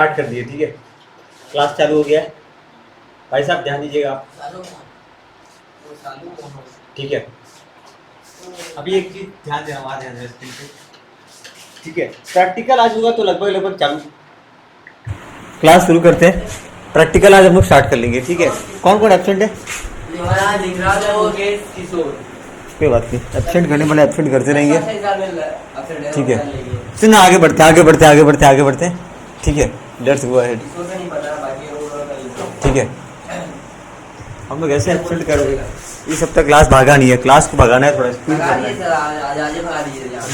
Start कर दिए। ठीक है, क्लास चालू हो गया है। भाई साहब ध्यान दीजिएगा आप। ठीक है, अभी एक चीज ध्यान देना, वहाँ ध्यान देना स्क्रीन पे। ठीक है, प्रैक्टिकल आज होगा तो लगभग चालू क्लास शुरू करते हैं। प्रैक्टिकल आज हम लोग स्टार्ट कर लेंगे। ठीक है, कौन कौन एब्सेंट है? कोई बात नहीं, एब्सेंट करने वाले एब्सेंट करते रहेंगे। ठीक है, सुना, आगे बढ़ते आगे बढ़ते आगे बढ़ते आगे बढ़ते हैं। ठीक है, लेट्स गो अहेड। ठीक है, हम लोग ऐसे एब्सेंट करोगे, इस हफ्ते क्लास भागा नहीं है, क्लास को भगाना है, थोड़ा स्पीड करना है।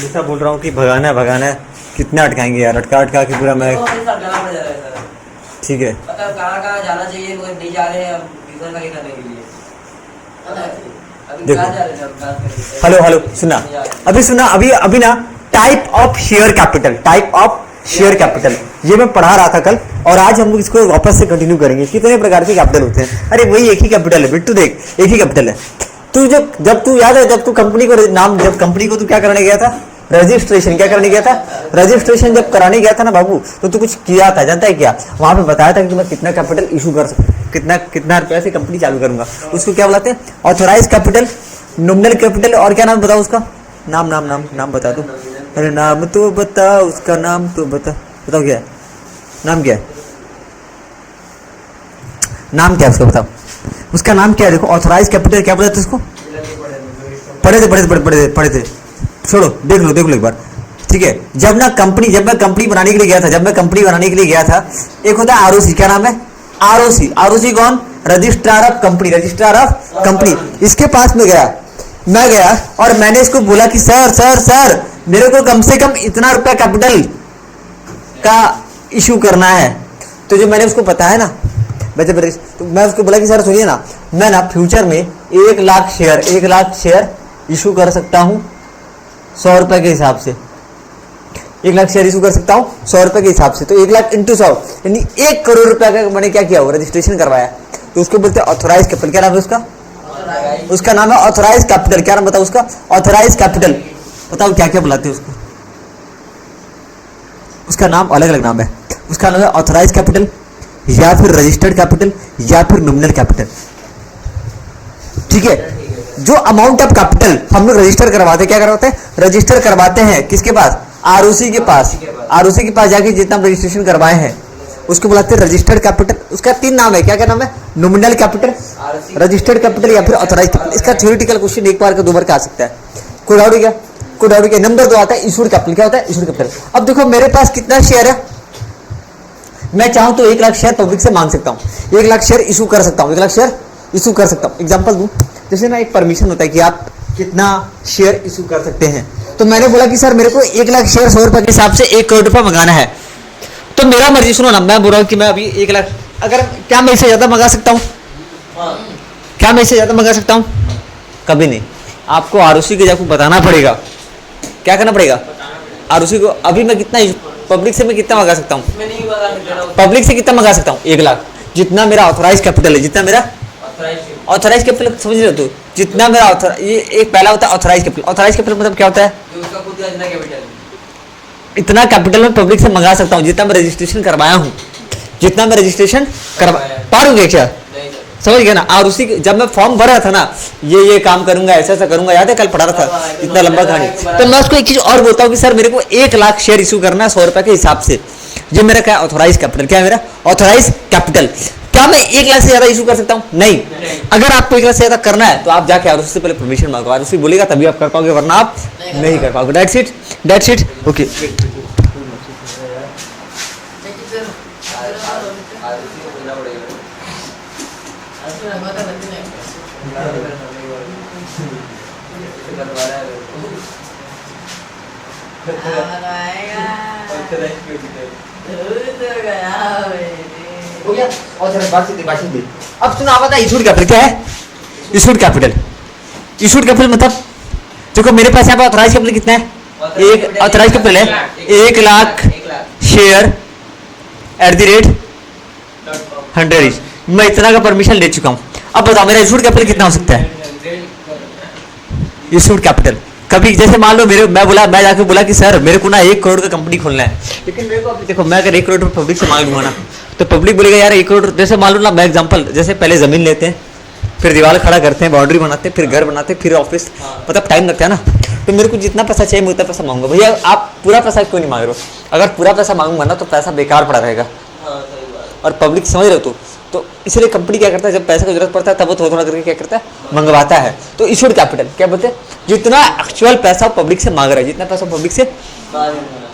जैसा बोल रहा हूँ कि भगाना है, कितना अटकाएंगे यार, अटका के पूरा मैं। ठीक है, कहाँ जाना चाहिए नहीं जा रहे हैं करने के लिए। देखो, हेलो सुना, अभी ना टाइप ऑफ शेयर कैपिटल ये मैं पढ़ा रहा था कल, और आज हम लोग इसको वापस से कंटिन्यू करेंगे। कितने प्रकार के कैपिटल होते हैं? अरे वही एक ही कैपिटल है बिट्टू, देख एक ही कैपिटल है। तू जब तू याद है, जब तू कंपनी को तू क्या करने गया था? रजिस्ट्रेशन। क्या करने गया था? रजिस्ट्रेशन जब कराने गया था ना बाबू, तो तू कुछ किया था, जानता है क्या? वहां पे बताया था कि मैं कितना कैपिटल इशू कर सकता, कितना रुपया से कंपनी चालू करूंगा। उसको क्या बुलाते हैं? ऑथोराइज कैपिटल, नॉमिनल कैपिटल, और क्या नाम बताओ उसका? नाम बता दो। अरे नाम तो बता, उसका नाम तो बताओ क्या है? नाम क्या है? नाम क्या है उसका, बताओ उसका नाम क्या है? देखो, ऑथोराइज कैपिटल क्या बोलते हैं उसको? पढ़े थे, छोड़ो, देख लो एक बार। ठीक है, जब मैं कंपनी बनाने के लिए गया था, एक होता है आरओसी। क्या नाम है? आरओसी कौन? Registrar of company. इसके पास में गया और मैंने इसको बोला कि सर मेरे को कम से कम इतना रुपया कैपिटल का इशू करना है। तो जो मैंने उसको बताया ना, तो मैं उसको बोला कि सर सुनिए ना, मैं ना फ्यूचर में 1 लाख शेयर इशू कर सकता हूँ 100 रुपए के हिसाब से। 1 लाख शेयर इशू कर सकता हूँ 100 रुपए के हिसाब से। तो 1 लाख इंटू 100 यानी 1 करोड़ रुपया का मैंने क्या किया? रजिस्ट्रेशन करवाया। तो उसको बोलते हैं ऑथोराइज कैपिटल। क्या नाम है उसका? उसका नाम है ऑथोराइज कैपिटल। क्या नाम बताओ उसका? Authorize capital. बताओ क्या क्या बुलाते हैं उसको? उसका नाम अलग अलग नाम है। उसका नाम है ऑथोराइज कैपिटल, या फिर रजिस्टर्ड कैपिटल, या फिर नॉमिनल कैपिटल। ठीक है, जो अमाउंट ऑफ कैपिटल हम लोग रजिस्टर करवाते हैं, क्या करवाते हैं? रजिस्टर करवाते हैं किसके पास? आरओसी के पास जाके जितना रजिस्ट्रेशन करवाए हैं उसको बुलाते हैं रजिस्टर्ड कैपिटल। उसका 3 नाम है। क्या क्या नाम है? नॉमिनल कैपिटल, रजिस्टर्ड कैपिटल, या फिर ऑथोराइज कैपिटल। इसका थ्योरेटिकल क्वेश्चन एक बार का 2 बार का आ सकता है। कोई डाउट क्या? नंबर 2 आता है इशूड कैपिटल। क्या होता है? Issued capital. अब देखो मेरे पास कितना शेयर है, मैं चाहूं तो 1 लाख शेयर पब्लिक से मांग सकता हूं, 1 लाख शेयर इशू कर सकता हूं, 1 लाख शेयर इशू कर सकता हूं। एग्जांपल दूं, जैसे ना एक परमिशन होता है कि आप कितना शेयर इशू कर सकते हैं। तो मैंने बोला कि सर मेरे को 1 लाख शेयर 100 रुपए के हिसाब से 1 करोड़ रुपया मंगाना है। तो मेरा मर्जी, सुनो ना, मैं बोल रहा हूँ कि मैं अभी 1 लाख, अगर क्या मैं इससे ज्यादा मंगा सकता हूँ? क्या मैं इससे ज्यादा मंगा सकता हूँ? कभी नहीं। आपको आरओसी के जाकर बताना पड़ेगा। क्या करना पड़ेगा? आरओसी को। अभी मैं कितना पब्लिक से मैं कितना मंगा सकता हूँ? पब्लिक से कितना मंगा सकता हूँ? 1 लाख, जितना मेरा ऑथोराइज कैपिटल है, जितना मेरा ऑथोराइज कैपिटल, समझ रहे हो तो? जितना मेरा ये एक पहला होता है ऑथोराइज कैपिटल। ऑथोराइज कैपिटल मतलब क्या होता है? इतना कैपिटल मैं पब्लिक से मंगा सकता हूँ जितना मैं रजिस्ट्रेशन करवाया हूँ, जितना मैं रजिस्ट्रेशन करवा पार हो गया। क्या समझ गया ना? और उसी जब मैं फॉर्म भर रहा था ना, ये काम करूंगा, ऐसा करूंगा, याद है कल पढ़ा रहा था, इतना लंबा कहानी। तो मैं उसको एक चीज और बोलता हूँ कि सर मेरे को 1 लाख शेयर इशू करना है 100 रुपए के हिसाब से। जो मेरा क्या? Authorize capital. क्या है मेरा? Authorize capital. क्या मैं 1 लाख से ज्यादा इशू कर सकता हूँ? नहीं। अगर आपको 1 लाख से ज्यादा करना है तो आप जाके आरओसी से पहले परमिशन मांगो। आरओसी बोलेगा तभी आप कर पाओगे, वरना आप नहीं कर पाओगे। That's it. ओके, हो गया। और जरा बात दे। अब सुना, बता इशूड कैपिटल क्या है? इशूड कैपिटल मतलब देखो मेरे पास यहाँ पर ऑथोराइज कैपिटल कितना है? एक ऑथोराइज कैपिटल है 1 लाख शेयर @100। मैं इतना का परमिशन ले चुका हूं। अब बताओ मेरा इशूड कैपिटल कितना हो सकता है? इशूड कैपिटल कभी जैसे मान लो मैं जाके बोला कि सर मेरे को ना 1 करोड़ का कंपनी खोलना है, लेकिन मेरे को अभी देखो मैं अगर 1 करोड़ रुपये पब्लिक से मांग लूंगा ना, तो पब्लिक बोलेगा यार 1 करोड़, जैसे मान लो ना मैं एग्जांपल, जैसे पहले जमीन लेते हैं, फिर दीवार खड़ा करते हैं, बाउंड्री बनाते हैं, फिर घर बनाते हैं, फिर ऑफिस, मतलब टाइम लगता है ना। तो मेरे को जितना पैसा चाहिए मैं उतना पैसा मांगूंगा। भैया आप पूरा पैसा क्यों नहीं मांग रहे हो? अगर पूरा पैसा मांगूंगा ना तो पैसा बेकार पड़ा रहेगा, हाँ सही बात। और पब्लिक समझ रहे हो। तो इसलिए कंपनी क्या करता है, जब पैसे की जरूरत पड़ता है तब वो थोड़ा थोड़ा करके क्या करता है, मंगवाता है। तो इशूड कैपिटल क्या बोलते हैं, जितना एक्चुअल पैसा पब्लिक से मांग रहा है, जितना पैसा पब्लिक से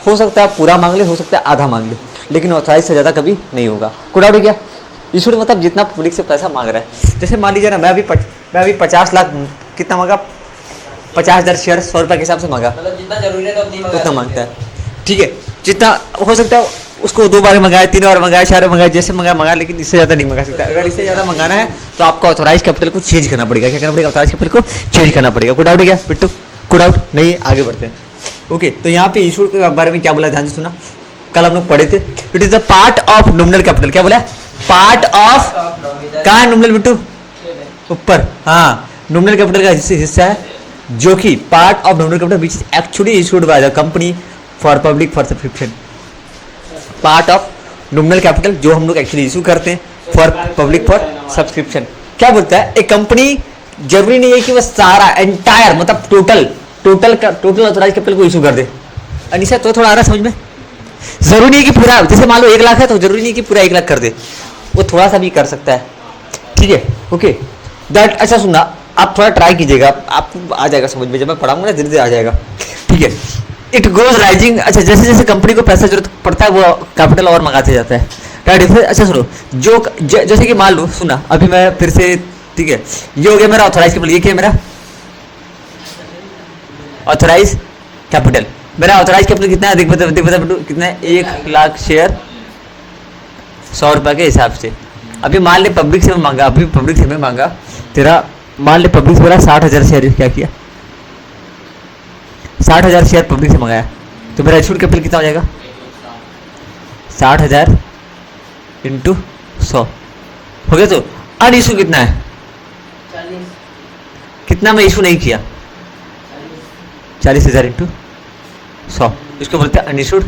हो सकता है पूरा मांग ले, हो सकता है आधा मांग ले, लेकिन ऑथराइज से ज़्यादा कभी नहीं होगा। कोई डाउट है क्या? इशूड मतलब जितना पब्लिक से पैसा मांग रहा है। जैसे मान लीजिए ना मैं अभी 50 लाख कितना मांगा, 50,000 शेयर 100 रुपये के हिसाब से मांगा, मतलब जितना जरूरी है तो अपनी उतना मांगता है। ठीक है, जितना हो सकता है उसको 2 बार मंगाया, 3 बार मंगाया, 4 बार मंगाया, जैसे मंगाया, लेकिन इससे ज़्यादा नहीं मंगा सकता। अगर इससे ज़्यादा मंगाना है तो आपको ऑथराइज कैपिटल को चेंज करना पड़ेगा। क्या करना पड़ेगा? ऑथराइज कैपिटल को चेंज करना पड़ेगा। कोई डाउट है क्या बिट्टू? कोई डाउट नहीं, आगे बढ़ते हैं। ओके, तो यहाँ पे इशू के बारे में क्या बोला, ध्यान से सुना, कल हम लोग पढ़े थे। It is the part of nominal capital. क्या बोला? पार्ट ऑफ, कहाँ है नॉमिनल बिट्टू? ऊपर, हाँ, नॉमिनल कैपिटल का हिस्सा है जो कि part of nominal capital which is actually issued by the company for public for subscription. Part of nominal capital जो हम लोग एक्चुअली इशू करते हैं फॉर पब्लिक फॉर सब्सक्रिप्शन। क्या बोलता है, एक कंपनी जरूरी नहीं है कि वह सारा एंटायर मतलब टोटल ऑथराइज कैपिटल को इशू कर दे। अनिशा तो थोड़ा आ रहा समझ में? जरूरी नहीं है कि पूरा, जैसे मान लो 1 लाख है तो जरूरी नहीं है कि पूरा 1 लाख कर दे, वो थोड़ा सा भी कर सकता है। ठीक है, ओके दैट। अच्छा सुनना, आप थोड़ा ट्राई कीजिएगा, आपको आ जाएगा समझ में, जब मैं पढ़ाऊंगा ना धीरे धीरे आ जाएगा। ठीक है, इट गोज राइजिंग। अच्छा, जैसे जैसे कंपनी को पैसा जरूरत पड़ता है वो कैपिटल और मंगाते जाता है, राइट। फिर अच्छा सुनो, जैसे कि मान लो, सुना अभी मैं फिर से, ठीक है, ये हो गया मेरा ऑथराइज कैपिटल। ये क्या है मेरा ऑथराइज कैपिटल? मेरा ऑथराइज कैपिटल कितना है, देख बता कितना है, 1 लाख शेयर 100 रुपये के हिसाब से। अभी मान ले पब्लिक से मांगा, अभी पब्लिक से मैं मांगा तेरा, मान ले पब्लिक से बोला 60,000 शेयर, क्या किया 60,000 शेयर पब्लिक से मंगाया, तो मेरा इशूड कैपिटल कितना हो जाएगा? 60,000 इंटू 100 हो गया। तो अन इशू कितना है, 40, कितना मैं इशू नहीं किया, 40,000 इंटू 100, इसको बोलते हैं अनइशूड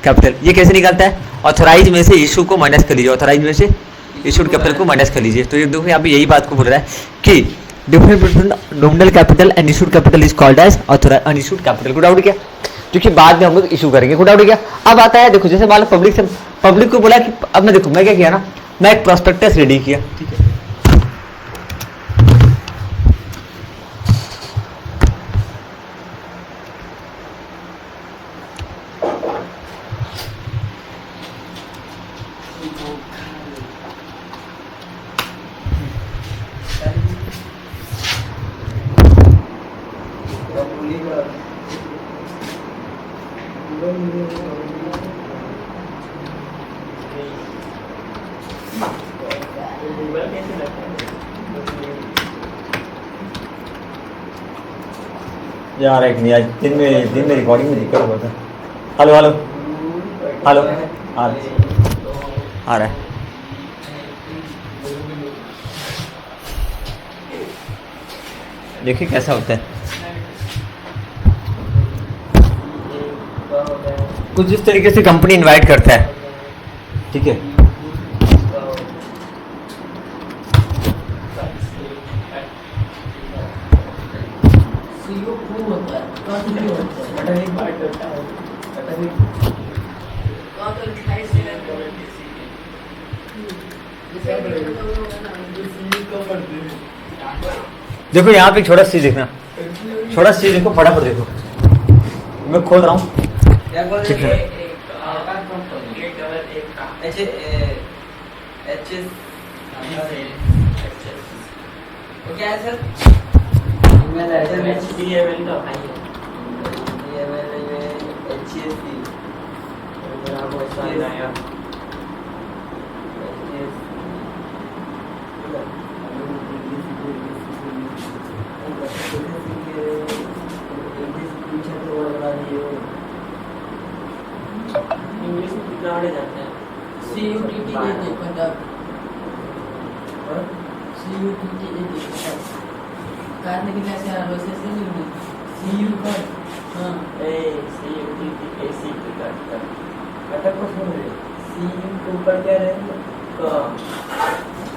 कैपिटल। ये कैसे निकालता है? ऑथराइज में से इशू को माइनस कर लीजिए, ऑथराइज में से इशूड कैपिटल को माइनस कर लीजिए। तो ये देखो यहाँ पे यही बात को बोल रहा है कि difference between nominal capital and issued capital is called as authorize unissued capital. Good out क्या? क्योंकि बाद में हम लोग इशू करेंगे। गुड आउट क्या? अब आता है, देखो जैसे मान लो पब्लिक को बोला कि, अब मैं देखो मैं क्या किया ना, मैं एक प्रोस्पेक्टस रेडी किया, ठीक है, यार एक नहीं, आज दिन में रिकॉर्डिंग में दिक्कत हुआ था। हेलो हेलो हेलो, आ रहा है। देखिए कैसा होता है, कुछ इस तरीके से कंपनी इनवाइट करता है, ठीक है। देखो यहाँ पे छोटा चीज देखना, छोटा चीज देखो, फटाफट देखो, मैं खोल रहा हूँ। ठीक है, क्या है सर? इंग्लिश में कितना आड़े जाते हैं? CUTT कारण किती असे आरोग्य सीयू का हाँ ए सीयू की एसी की कट को सुन रहे सीयू के ऊपर क्या रहेगा तो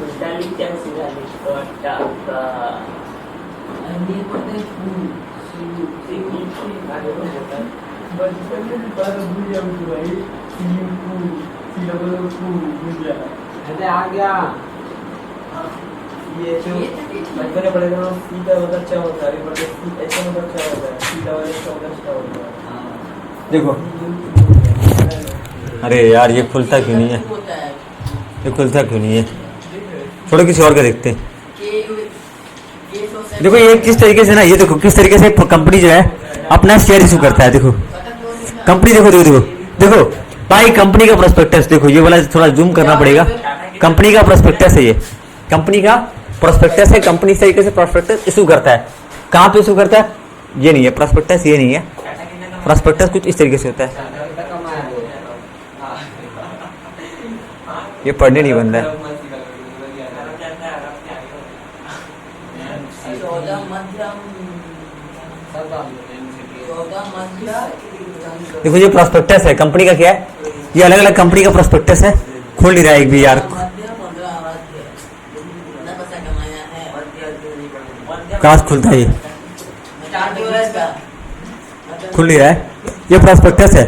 उल्टा लिख क्या सीधा लिख तो का हिंदी पढ़ते फूल सीयू की आगे बढ़ता है बचपन में पर भूल जाऊँ भाई सीयू को सी डबल को भूल जा अरे आ गया ये जो बचपन में पढ़े थे ना सी का मतलब क्या होता है अभी पढ़ते सी एच का मतलब क्या होता है सी डबल एच का मतलब क्या होता है देखो अरे यार ये खुलता क्यों नहीं है, ये खुलता क्यों नहीं है, थोड़ा किसी और का देखते हैं। देखो ये किस तरीके से ना, ये देखो किस तरीके से कंपनी जो है अपना शेयर इशू करता है। देखो कंपनी, देखो देखो देखो देखो भाई कंपनी का प्रोस्पेक्टस देखो, ये वाला थोड़ा जूम करना पड़ेगा। कंपनी का प्रोस्पेक्टस है, ये कंपनी का प्रोस्पेक्टस है। कंपनी इस तरीके से प्रोस्पेक्टस इशू करता है। कहाँ पे इशू करता है? ये नहीं है प्रोस्पेक्टस, ये नहीं है प्रोस्पेक्टस, कुछ इस तरीके से होता है। ये पढ़ने नहीं बन रहा है। देखो ये प्रोस्पेक्टस है, कंपनी का क्या है, ये अलग अलग कंपनी का प्रोस्पेक्टस है। खोल नहीं रहा है एक भी यार, कहाँ से खुलता है ये, खुल नहीं रहा है। ये प्रोस्पेक्टस है,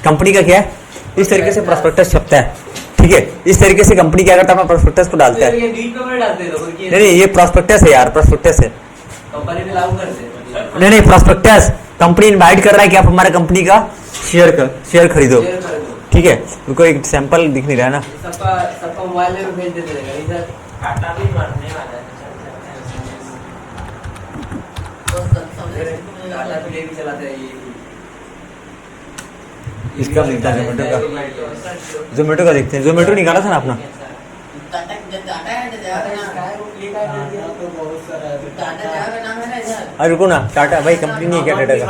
कंपनी का क्या है, इस तरीके से प्रोस्पेक्टस छपता है। ठीक है, इस तरीके से कंपनी क्या करता है, अपना प्रोस्पेक्टस को डालता है। नहीं नहीं ये प्रोस्पेक्टस है यार, प्रोस्पेक्टस है। कंपनी में लागू करते हैं। नहीं नहीं प्रोस्पेक्टस, कंपनी इनवाइट कर रहा है कि आप हमारे कंपनी का शेयर खरीदो। ठीक है, उनको एक सैंपल दिख नहीं रहा है ना। सबका मोबाइल में भेज देते रहेगा इधर काटा भी मारने वाला है काटा तो ले भी चलाते हैं ये इसका मिलता है जोमेटो का देखते हैं। जोमेटो निकाला था ना अपना, अरे रुको ना, टाटा भाई कंपनी नहीं है क्या टाटा का,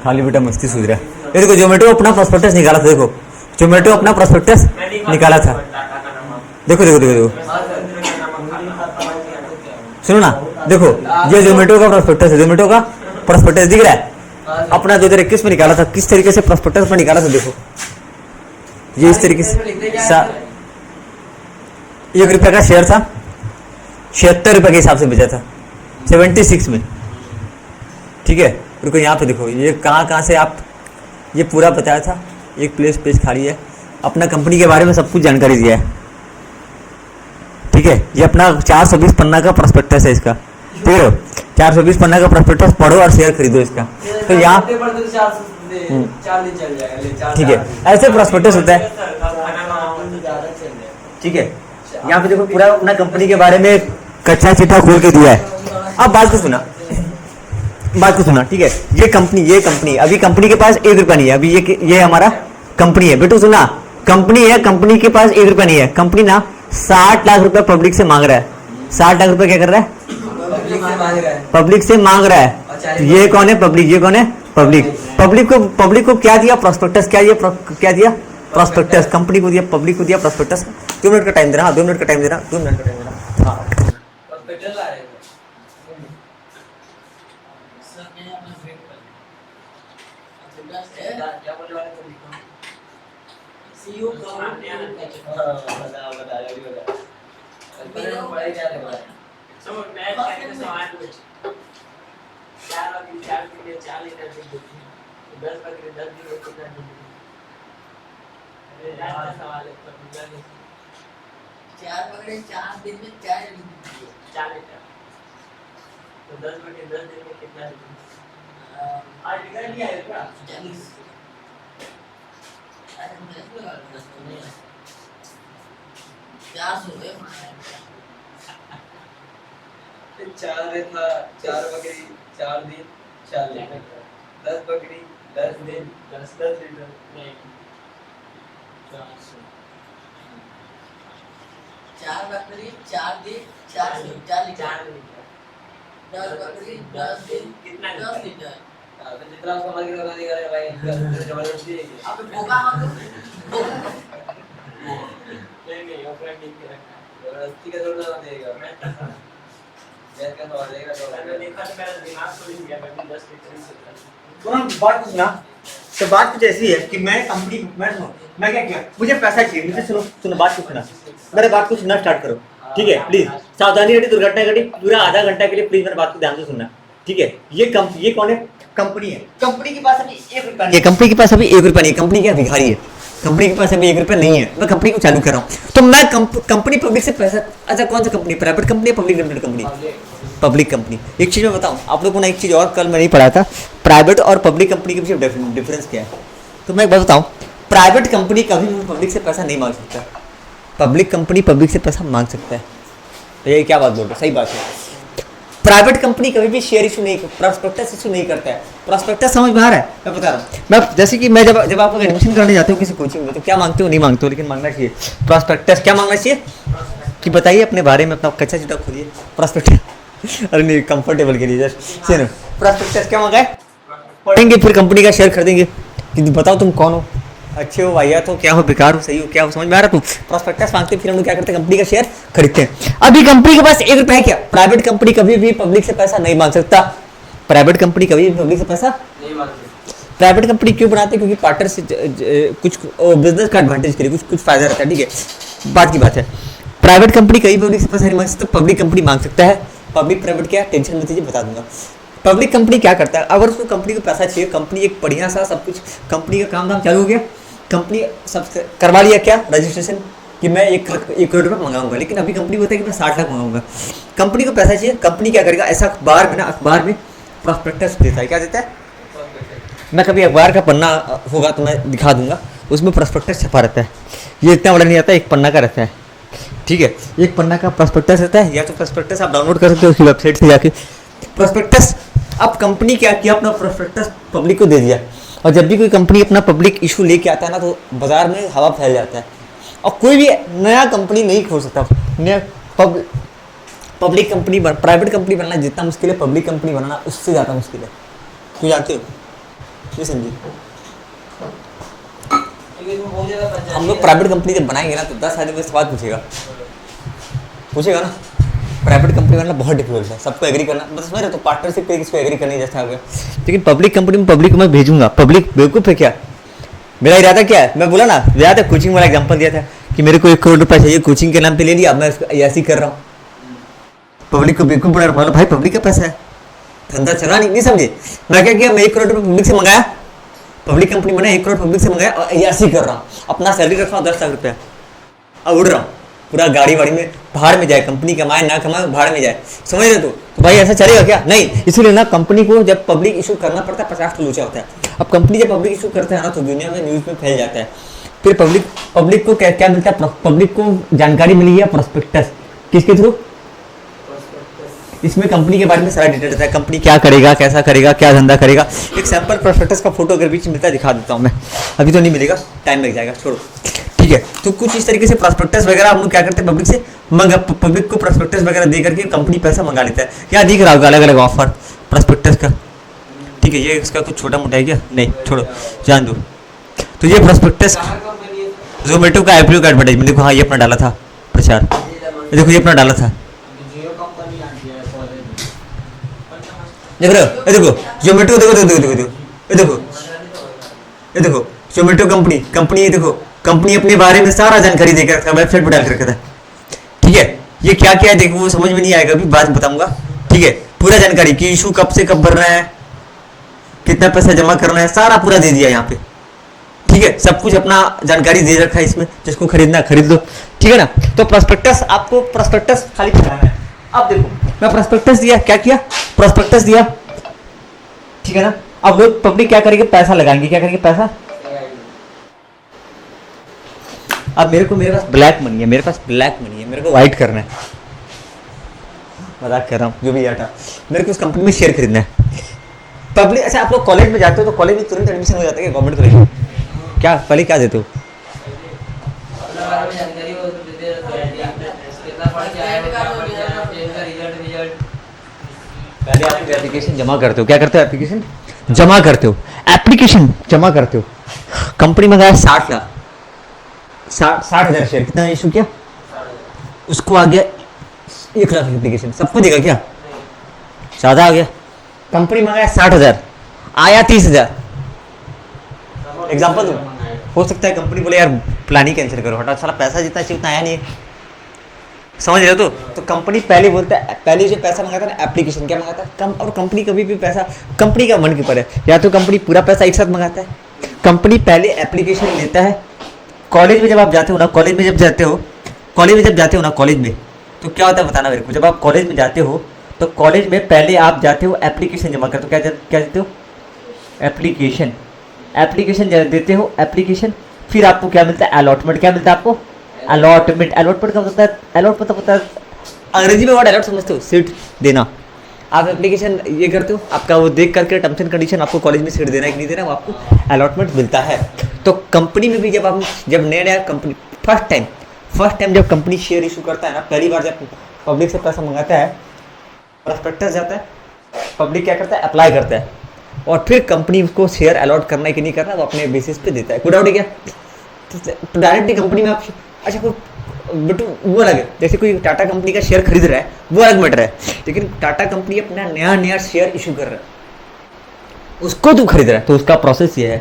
खाली बेटा मस्ती सूझ रहा है। ये देखो जोमेटो अपना प्रोस्पेक्टस निकाला था। देखो जोमेटो अपना प्रोस्पेक्टस निकाला था। देखो देखो देखो देखो सुनो ना, देखो ये जोमेटो का प्रोस्पेक्टस है, जोमेटो का प्रोस्पेक्टस दिख रहा है अपना 2021 में निकाला था। किस तरीके से प्रोस्पेक्टस में निकाला था देखो, ये इस तरीके से ₹1 का शेयर था, ₹76 के हिसाब से बेचा था 76 में। ठीक है, रुको यहाँ पे देखो ये कहाँ कहाँ से आप, ये पूरा बताया था। एक पेज खाली है, अपना कंपनी के बारे में सब कुछ जानकारी दिया है। ठीक है, ये अपना 420 पन्ना का प्रोस्पेक्टस है इसका। ठीक है, 420 पन्ना का प्रोस्पेक्टस पढ़ो और शेयर खरीदो इसका। तो यहाँ ठीक है, ऐसे प्रोस्पेक्टस होता है। ठीक है, यहाँ पे देखो पूरा अपना कंपनी के बारे में कच्चा चिट्ठा खोल के दिया है। अब बात को सुना। ठीक है, ये कंपनी अभी कंपनी के पास ₹1 नहीं है। अभी ये हमारा कंपनी है बेटू, सुना, कंपनी है, कंपनी के पास ₹1 नहीं है। कंपनी ना 60 लाख रुपए पब्लिक से मांग रहा है। 60 लाख रुपए क्या कर रहा है? पब्लिक से मांग रहा है। ये कौन है? पब्लिक। ये कौन है? पब्लिक को क्या दिया? प्रोस्पेक्टस। क्या दिया? प्रोस्पेक्टस। कंपनी को दिया, पब्लिक को दिया प्रोस्पेक्टस। 2 मिनट का टाइम देना। 2 मिनट का टाइम देना। 2 मिनट का टाइम देना। हाँ क्या बोलने वाले थे लिखो सीयू का मेरा पढ़ाई क्या है सब मैथ का सवाल पूछ 4 और 4 के लिए 4 लीटर दूध देती है 10 बकरी 10 दिन कितना दूध देती है अरे यार का सवाल है पर पूछा नहीं 4 बकरी 4 दिन में 4 दूध देती है 4 लीटर तो 10 बकरी 10 दिन में कितना दूध आज निकल नहीं आया क्या 40 अरे मैं तो लगा 10 तो नहीं 400 है 4 था 4 बकरी 4 दिन 4 लीटर 10 बकरी 10 दिन 10 लीटर नहीं 4 बकरी 4 दिन 4 लीटर 10 बकरी 10 दिन कितना 10 लीटर तो जितना उसका मार्केट बता देगा रे भाई जबरदस्ती है अब भोगा हम नहीं ऑफलाइन नहीं रखना जबरदस्ती का जोड़ना देगा मैं मैंने देखा तो मेरा दिमाग खुल गया, मैं भी 10 डिफरेंस से बात कुछ ना, तो बात कुछ ऐसी है कि मैं कंपनी मैं क्या किया, मुझे पैसा चाहिए, मुझे सुनो बात कुछ सुना, मेरे बात को सुनना स्टार्ट करो, ठीक है प्लीज। सावधानी घटी दुर्घटना घटी, पूरा आधा घंटा के लिए प्लीज मेरे बात को ध्यान से सुनना, ठीक है। ये कौन है? कंपनी है। कंपनी के पास अभी 1 रुपया नहीं है, कंपनी के पास अभी 1 रुपया नहीं है, कंपनी क्या भिखारी है, कंपनी के पास अभी 1 रुपया नहीं है, मैं कंपनी को चालू कर रहा हूँ, तो मैं कंपनी पब्लिक से पैसा, अच्छा कौन सा कंपनी, प्राइवेट कंपनी या public limited company? Public company. एक चीज़ मैं बताऊँ आप लोगों ने, एक चीज़ और कल मैं नहीं पढ़ा था, प्राइवेट और पब्लिक कंपनी के बीच डिफरेंस क्या है, तो मैं एक बात बताऊँ, प्राइवेट कंपनी कभी भी पब्लिक से पैसा नहीं मांग सकता, पब्लिक कंपनी पब्लिक से पैसा मांग सकता है। तो ये क्या बात बोल रहे हो, सही बात है। प्राइवेट कंपनी कभी भी शेयर इशू नहीं, प्रॉस्पेक्टस इशू नहीं करता है। प्रॉस्पेक्टस समझ में आ रहा है, मैं बता रहा हूँ। मैं जैसे कि मैं जब आप लोग एडमिशन करने जाते हो किसी कोचिंग में, तो क्या मांगते हो? नहीं मांगते हो, लेकिन मांगना चाहिए प्रॉस्पेक्टस। क्या मांगना चाहिए कि बताइए अपने बारे में, अपना कच्चा चिट्ठा खोलिए, प्रॉस्पेक्टस। अरे नहीं, कंफर्टेबल के लिए जस्ट सुनो, प्रॉस्पेक्टस क्या मांगा है, पढ़ेंगे फिर कंपनी का शेयर खरीदेंगे कि बताओ तुम कौन हो, अच्छे हो, वाहियात हो, क्या हो, बेकार हो, सही हो, क्या हो, समझ में आ रहा? तुम प्रॉस्पेक्टस मांगते, फिर हम लोग क्या करते हैं, कंपनी का शेयर खरीदते हैं। अभी कंपनी के पास 1 रुपया है क्या? प्राइवेट कंपनी कभी भी पब्लिक से पैसा नहीं मांग सकता, प्राइवेट कंपनी कभी भी पब्लिक से पैसा नहीं मांगते। प्राइवेट कंपनी क्यों बनाते हैं? क्योंकि पार्टनर से कुछ बिजनेस का एडवांटेज के लिए कुछ फायदा रहता है, ठीक है, बात की बात है। प्राइवेट कंपनी कभी पब्लिक से पैसा नहीं मांग सकता, पब्लिक कंपनी मांग सकता है। पब्लिक प्राइवेट क्या, टेंशन मत लीजिए, बता दूंगा। पब्लिक कंपनी क्या करता है, अगर उसको कंपनी को पैसा चाहिए, कंपनी एक बढ़िया सा सब कुछ, कंपनी का काम चालू हो गया, कंपनी सबसे करवा लिया क्या, रजिस्ट्रेशन, कि मैं 1 करोड़ रुपये मंगाऊंगा, लेकिन अभी कंपनी बोलता है कि मैं 60 लाख मंगाऊंगा। कंपनी को पैसा चाहिए, कंपनी क्या करेगा, ऐसा अखबार में प्रॉस्पेक्टस देता है। क्या देता है? मैं कभी अखबार का पन्ना होगा तो मैं दिखा दूंगा, उसमें प्रॉस्पेक्टस छपा रहता है। ये इतना बड़ा नहीं आता, 1 पन्ना का रहता है, ठीक है, 1 पन्ना का प्रॉस्पेक्टस रहता है। या तो प्रॉस्पेक्टस आप डाउनलोड कर सकते हो उसकी वेबसाइट से जाके। प्रॉस्पेक्टस, अब कंपनी क्या किया, अपना प्रॉस्पेक्टस पब्लिक को दे दिया, और जब भी कोई कंपनी अपना पब्लिक इशू लेके आता है ना, तो बाजार में हवा फैल जाता है, और कोई भी नया कंपनी नहीं खोल सकता। नया पब्लिक कंपनी प्राइवेट कंपनी बनना जितना मुश्किल है, पब्लिक कंपनी बनाना उससे ज़्यादा मुश्किल है। क्यों जानते हो? ये समझिए, हम लोग प्राइवेट कंपनी जब बनाएंगे ना, तो 10 आदमी में सवाल पूछेगा ना। प्राइवेट कंपनी बनना बहुत डिफिकल्ट है, सबको एग्री करना, बस मेरे तो पार्टनरशिप पे किसको एग्री करने जैसा आ गया। लेकिन पब्लिक कंपनी में पब्लिक को मैं भेजूंगा, पब्लिक बेवकूफ़ है क्या? मेरा इरादा क्या है, मैं बोला ना, याद है कोचिंग वाला एग्जांपल दिया था कि मेरे को 1 करोड़ रुपया चाहिए, कोचिंग के नाम पे ले लिया, मैं ऐसे ही कर रहा हूँ, पब्लिक को बेवकूफ़ बना रहा हूँ। भाई पब्लिक का पैसा है, धंधा चला नहीं समझे। मैं क्या किया, मैं 1 करोड़ रुपये पब्लिक से मंगाया, पब्लिक कंपनी बना, 1 करोड़ पब्लिक से मंगाया, और ऐसे ही कर रहा हूँ, अपना सैलरी रखा हूँ 10 लाख रुपया, अब उड़ रहा हूँ, पूरा गाड़ी वाड़ी में भाड़ में जाए, कंपनी कमाए ना कमाए भाड़ में जाए, समझ रहे तो भाई ऐसा चलेगा क्या? नहीं। इसीलिए ना कंपनी को जब पब्लिक इशू करना पड़ता है 50 तो लोचा होता है। अब कंपनी जब पब्लिक इशू करते हैं ना, तो दुनिया में न्यूज़ में फैल जाता है। फिर पब्लिक को क्या मिलता है, पब्लिक को जानकारी मिली है प्रॉस्पेक्टस, किसके थ्रू? इसमें कंपनी के बारे में सारा डिटेल रहता है, कंपनी क्या करेगा, कैसा करेगा, क्या धंधा करेगा। एक सैंपल प्रॉस्पेक्टस का फोटो अगर बीच मिलता है दिखा देता हूँ मैं, अभी तो नहीं मिलेगा, टाइम लग जाएगा, छोड़ो, ठीक है। तो कुछ इस तरीके से प्रॉस्पेक्टस वगैरह हम लोग क्या करते हैं, पब्लिक से पब्लिक को प्रॉस्पेक्टस वगैरह दे करके कंपनी पैसा मंगा लेता है। क्या दिख रहा होगा अलग अलग ऑफर प्रॉस्पेक्टस का, ठीक है। ये इसका कुछ छोटा मोटा है क्या? नहीं, छोड़ो, जान दो। तो ये प्रॉस्पेक्टस जोमेटो का IPO का एडवर्टाइजमेंट देखो, हाँ ये अपना डाला था प्रचार, देखो ये अपना डाला था, देख रहे हो, ये देखो जोमेटो, देखो देखो देखो देखो ये देखो, ये देखो जोमेटो कंपनी, ये देखो कंपनी अपने बारे में सारा जानकारी देकर रखा, वेबसाइट पर डाल कर रखा था, ठीक है। ये क्या क्या है देखो, वो समझ में नहीं आएगा, अभी बाद में बताऊंगा, ठीक है। पूरा जानकारी कि इशू कब से कब भरना है, कितना पैसा जमा करना है, सारा पूरा दे दिया यहाँ पे, ठीक है। सब कुछ अपना जानकारी दे रखा है इसमें, जिसको खरीदना खरीद लो, ठीक है ना। तो प्रॉस्पेक्टस, आपको प्रॉस्पेक्टस खाली दिखाना है। अब देखो मैं प्रॉस्पेक्टस दिया, क्या किया, प्रॉस्पेक्टस दिया, ठीक है ना। अब लोग पब्लिक क्या करेंगे, पैसा लगाएंगे, क्या करेंगे, पैसा। अब मेरे पास ब्लैक मनी है, मेरे को व्हाइट करना है, मजाक कर रहा हूँ, जो भी आटा, मेरे को उस कंपनी में शेयर खरीदना है। पब्लिक, अच्छा आप लोग कॉलेज में जाते हो तो कॉलेज में तुरंत एडमिशन हो जाता है गवर्नमेंट कॉलेज में? क्या पहले क्या देते हो? पहले आप एप्लीकेशन जमा करते हो, क्या करते हो, एप्लीकेशन जमा करते हो। कंपनी में गया 60,000 शेयर, कितना इशू किया, उसको आ गया 1 लाख एप्लीकेशन, सबको देगा क्या? ज्यादा आ गया। कंपनी मंगाया 60,000, आया 30,000। एग्जाम्पल दूं, हो सकता है कंपनी बोले यार प्लान ही कैंसिल करो, हटा साला पैसा जितना चाहिए उतना आया नहीं है। समझ रहे हो? तो कंपनी पहले बोलता है, पहले जो पैसा मंगाता है ना एप्लीकेशन क्या मंगाता है कम, और कंपनी कभी भी पैसा, कंपनी का मन के ऊपर है, या तो कंपनी पूरा पैसा एक साथ मंगाता है, कंपनी पहले एप्लीकेशन लेता है। कॉलेज में जब आप जाते हो ना, कॉलेज में जब जाते हो कॉलेज में तो क्या होता है बताना मेरे को। जब आप कॉलेज में जाते हो तो कॉलेज में पहले आप जाते हो एप्लीकेशन जमा करते हो, क्या देते हो? एप्लीकेशन देते हो, एप्लीकेशन। फिर आपको क्या मिलता है? अलॉटमेंट। क्या मिलता है आपको? अलॉटमेंट का होता है, अलॉट मतलब होता है, अंग्रेजी में वर्ड अलॉट समझते हो, सीट देना। आप एप्लीकेशन ये करते हो, आपका वो देख करके टर्म्स एंड कंडीशन, आपको कॉलेज में सीट देना है कि नहीं देना, वो आपको अलॉटमेंट मिलता है। तो कंपनी में भी जब नया कंपनी फर्स्ट टाइम जब कंपनी शेयर इशू करता है ना, पहली बार जब पब्लिक से पैसा मंगाता है, प्रोस्पेक्टस जाता है, पब्लिक क्या करता है? अप्लाई करता है, और फिर कंपनी उसको शेयर अलॉट करना है कि नहीं करना वो अपने बेसिस पे देता है। कोई डाउट है क्या? तो डायरेक्टली कंपनी में आप, अच्छा कोई बट वो अलग है, जैसे कोई टाटा कंपनी का शेयर खरीद रहा है वो अलग मैटर है, लेकिन टाटा कंपनी अपना नया शेयर इशू कर रहा है, उसको तू खरीद रहा है, तो उसका प्रोसेस ये है,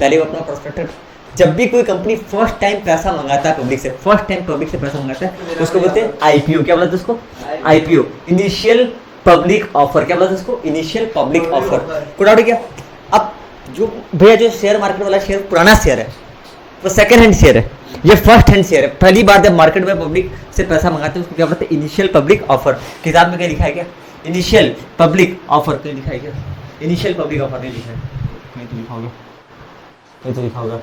पहले वो अपना प्रोस्पेक्टस, जब भी कोई कंपनी फर्स्ट टाइम पैसा मंगाता है पब्लिक से, पैसा मंगाता है, उसको बोलते हैं आईपीओ। क्या बोलते हैं उसको? IPO, initial public offer. क्या बोलते हैं उसको? Initial public offer. कोई डाउट है क्या? अब जो भैया जो शेयर मार्केट वाला शेयर पुराना शेयर है, वो सेकंड हैंड शेयर है, ये फर्स्ट हैंड शेयर है। पहली बार जब मार्केट में पब्लिक से पैसा मंगाते हैं उसको क्या बोलते हैं? Initial public offer. किताब में क्या लिखा है क्या? Initial public offer. क्या लिखा है क्या? इनिशियल पब्लिक ऑफर नहीं लिखा है, नहीं तो लिखा होगा, नहीं तो लिखा होगा,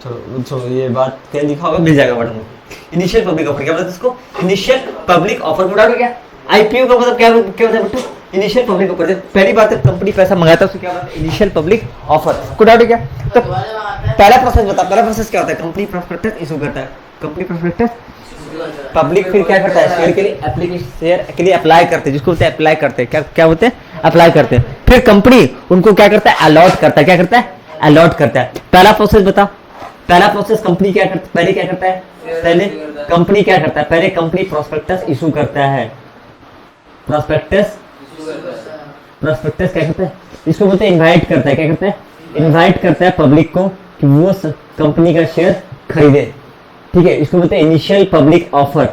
चलो ये बात क्या लिखा होगा, मिल जाएगा बटन में। इनिशियल पब्लिक ऑफर क्या बोलते हैं उसको? Initial public offer. को डाउट हो क्या? आईपीओ का मतलब क्या होता है बेटू? Initial public offer. पहली बार जब कंपनी पैसा मंगाता है उसको क्या बोलते हैं? Initial public offer. को डाउट है क्या? तो पहला प्रोसेस बता, पहला प्रोसेस क्या होता है? कंपनी प्रोस्पेक्टस इशू करता है, कंपनी प्रोस्पेक्टस, पब्लिक फिर क्या करता है? शेयर के लिए एप्लीकेशन, शेयर के लिए अप्लाई करते हैं, जिसको बोलते हैं अप्लाई करते हैं। क्या बोलते हैं? अप्लाई करते हैं। फिर कंपनी उनको क्या करता है? अलॉट करता है। क्या करता है? अलॉट करता है। पहला प्रोसेस बता, पहला प्रोसेस कंपनी क्या करता है? पहले क्या करता है? पहले कंपनी क्या करता है? पहले कंपनी प्रोस्पेक्टस इशू करता है, प्रोस्पेक्टस क्या करता है? इसको बोलते हैं इनवाइट करता है। क्या करता है? इनवाइट करता है पब्लिक को कि वो कंपनी का शेयर खरीदे। ठीक है, इसको बोलते हैं इनिशियल पब्लिक ऑफर।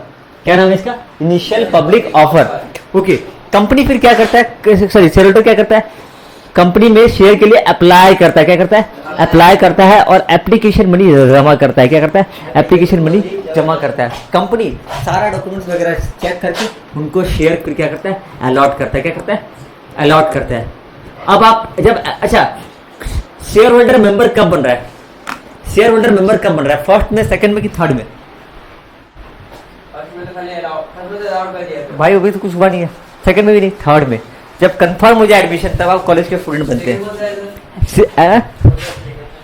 क्या नाम है इसका? Initial public offer. Okay, company फिर क्या करता है? सॉरी, शेयर होल्डर क्या करता है? कंपनी में शेयर के लिए अप्लाई करता है। क्या करता है? अप्लाई करता है और एप्लीकेशन मनी जमा करता है। क्या करता है? एप्लीकेशन मनी जमा करता है। कंपनी सारा डॉक्यूमेंट्स वगैरह चेक करके उनको शेयर फिर क्या करता है? अलॉट करता है। क्या करता है? अलॉट करता है। अब आप जब, अच्छा, शेयर होल्डर मेंबर कब बन रहा है? शेयर होल्डर मेंबर कब बन रहा है? फर्स्ट में, सेकंड में कि थर्ड में? भाई अभी तो कुछ हुआ नहीं है, सेकंड में भी नहीं, थर्ड में। जब कंफर्म हो जाए एडमिशन तब आप कॉलेज के स्टूडेंट बनते हैं।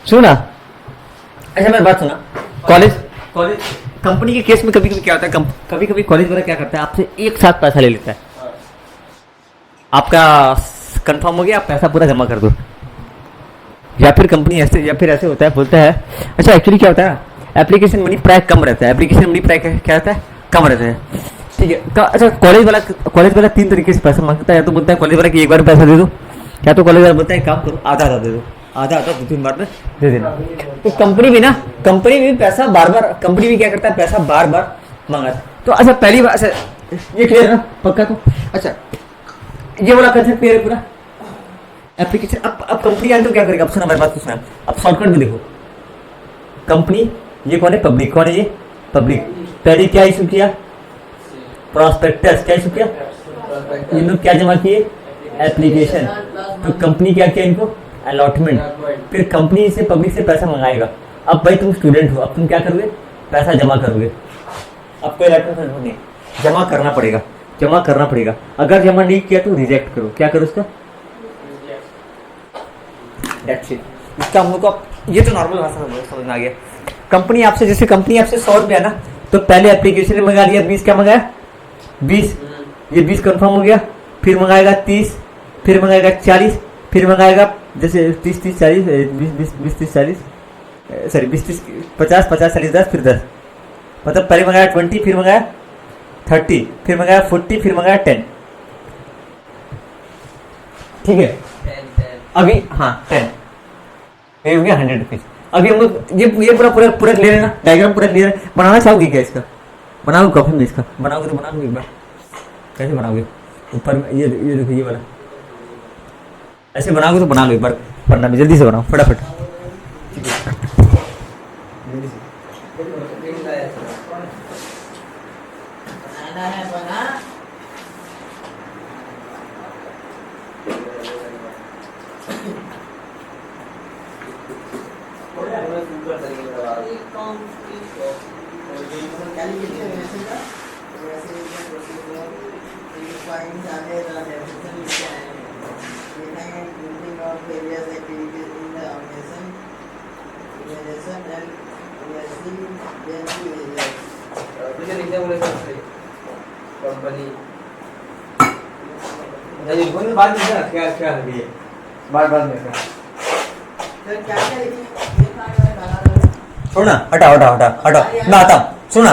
सुना, अच्छा मेरी बात सुना, कॉलेज कंपनी के केस में कभी कभी क्या होता है, कभी कभी कॉलेज वाला क्या करता है, आपसे एक साथ पैसा ले लेता है। आपका कंफर्म हो गया, आप पैसा पूरा जमा कर दो, या फिर कंपनी ऐसे होता है, बोलता है, अच्छा एक्चुअली क्या होता है, एप्लीकेशन मनी प्राइस कम रहता है, एप्लीकेशन मनी प्राइस क्या रहता है? कम रहता है। ठीक है, अच्छा कॉलेज वाला 3 तरीके से पैसा मांगता है। या तो बोलता है कॉलेज वाला कि एक बार पैसा दे दो, या तो कॉलेज वाला बोलता है काम करो आधा दे दो, आधा 2-3 बार में दे देना। तो कंपनी भी पैसा बार बार, कंपनी भी क्या करता है? पैसा बार बार मांगाता है। तो अच्छा पहली बार, अच्छा ये क्लियर है ना? पक्का? तो अच्छा ये वाला कंसेप्ट क्लियर है पूरा एप्लीकेशन। अब कंपनी आए तो क्या करेगा? अब सुना मेरी बात, सुना, अब शॉर्टकट में देखो। कंपनी, ये कौन है? पब्लिक। कौन है ये? पब्लिक। पहले क्या इशू किया? प्रोस्पेक्टस। क्या इशू किया? इन लोग क्या जमा किए? एप्लीकेशन। तो कंपनी क्या किया? इनको अलॉटमेंट। फिर कंपनी से पब्लिक से पैसा मंगाएगा। अब भाई तुम स्टूडेंट हो, अब तुम क्या करोगे? पैसा जमा करोगे। अब कोई अलॉटमेंट नहीं, जमा करना पड़ेगा। अगर जमा नहीं किया तो रिजेक्ट करो। क्या करो उसका? इसका हम लोग को, ये तो नॉर्मल भाषा समझ में आ गया। कंपनी आपसे 100 रुपया ना, तो पहले एप्लीकेशन में मंगा लिया 20। क्या मंगाया? 20। ये 20 कंफर्म हो गया, फिर मंगाएगा 30, फिर मंगाएगा 40, फिर मंगाएगा जैसे 30-30 40, 20-30 40, सॉरी 20-30 50 40 10, फिर 10, मतलब पहले मंगाया 20, फिर मंगाया 30, फिर मंगाया 40, फिर मंगाया 10। ठीक है, अभी हाँ 10 ये हो गया 100 रुपीज। अभी हम लोग ये पूरा पूरा पूरा क्लियर है ना, डायग्राम पूरा क्लियर है। बनाना चाहोगे क्या इसका? बनाओगे कॉफी में इसका? बनाओगे तो बनाओगे एक बार, कैसे बनाओगे? ऊपर में ये देखो ये वाला ऐसे बनाओगे तो बना लो एक बार, पढ़ना में जल्दी से बनाओ फटाफट। बनाना है बना। छोड़ना, हटाओ हटाओ हटाओ हटाओ, मैं आता हूँ। सुना,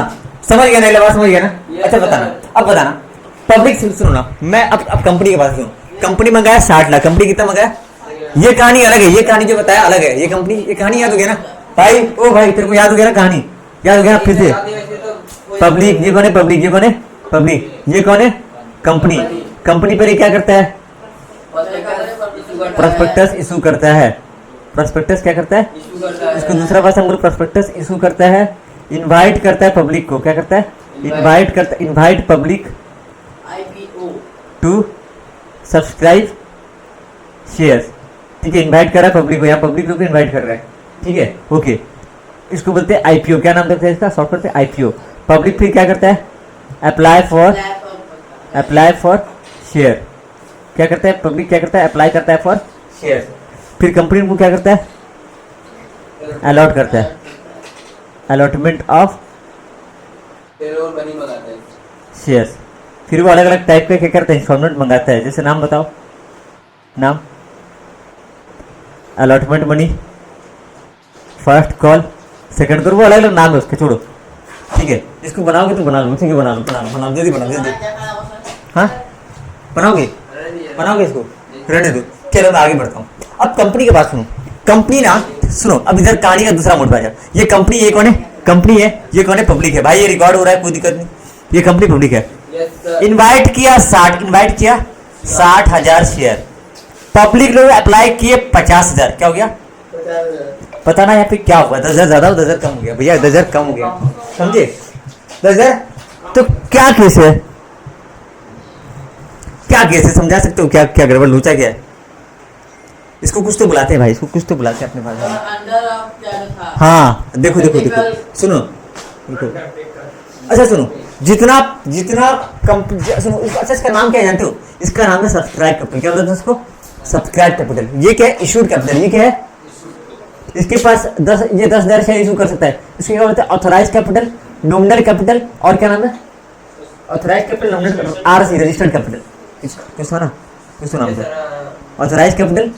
समझ गया ना? बात समझ गया ना? अच्छा बताना, अब बताना पब्लिक से सुनो ना। मैं अब कंपनी के पास हूँ। कंपनी मंगाया 60 लाख, कंपनी कितना मंगाया? ये कहानी अलग है, ये कहानी जो बताया अलग है। ये कंपनी, ये कहानी याद हो गया ना भाई? ओ भाई तेरे को याद हो गया ना कहानी? याद हो गया ना? फिर से पब्लिक, ये कौन है? पब्लिक, ये कौन है? पब्लिक, ये कौन है? कंपनी। कंपनी पर ये क्या करता है? प्रोस्पेक्टस इशू करता है। प्रोस्पेक्टस क्या करता है? इसको दूसरा भाषा में प्रोस्पेक्टस इशू करता है। इनवाइट करता है पब्लिक को, क्या करता है? Invite public to subscribe shares. ठीक है, इनवाइट कर रहा है पब्लिक को, यहाँ पब्लिक को इनवाइट कर रहा है। ठीक है, ओके। इसको बोलते हैं आईपीओ। क्या नाम रखते हैं इसका? सॉफ्टवेयर से आईपीओ। पब्लिक फिर क्या करता है? Apply for share. क्या करता है पब्लिक? क्या करता है? अप्लाई करता है फॉर शेयर। फिर कंपनी को क्या करता है? अलॉट करता है, अलॉटमेंट ऑफ शेयर्स। फिर वो अलग अलग टाइप के क्या करते हैं? इंस्टॉलमेंट मंगाता है। जैसे नाम बताओ, नाम allotment money, first call, second call, वो अलग अलग नाम है उसके, छोड़ो। ठीक है, इसको बनाओगे तो बना लो, ठीक है बना लो, जल्दी बनाओ जल्दी। हाँ बनाओगे इसको, रहने दो। चलो मैं आगे बढ़ता हूँ। अब कंपनी के पास सुनो। कंपनी ना, सुनो अब इधर कहानी का दूसरा मोड पे आ जाओ। ये कंपनी, ये कौन है? कंपनी है। ये कौन है? पब्लिक है। भाई ये रिकॉर्ड हो रहा है, कोई दिक्कत नहीं। ये कंपनी पब्लिक है। इनवाइट किया 60,000 शेयर। पब्लिक लोग अप्लाई किए 50,000। क्या हो गया? पता ना यहाँ पे क्या हुआ? 10,000 ज्यादा हो, 10,000 कम हो गया भैया, 10,000 कम हो गया, समझे? 10,000 तो क्या केस है? क्या केस है? समझा सकते हो? क्या क्या गड़बड़ लोचा क्या है? इसको कुछ तो बुलाते हैं भाई, इसको कुछ तो बुलाते हैं अपने भाषा में। हाँ देखो देखो देखो, सुनो देखो। अच्छा सुनो, जितना सुनो। अच्छा इसका नाम क्या है जानते हो? इसका नाम है सब्सक्राइब कैपिटल। क्या बोलते हैं इसको? Subscribe capital. ये क्या है? Issued capital. ये क्या है? इसके पास 10,000 शेयर इशू कर सकता है। इसको क्या बोलते हैं? ऑथराइज कैपिटल, नॉमिनल कैपिटल, और क्या नाम है? Authorize capital, nominal capital, RC registered capital. किसका ना किसको नाम है? Authorize capital,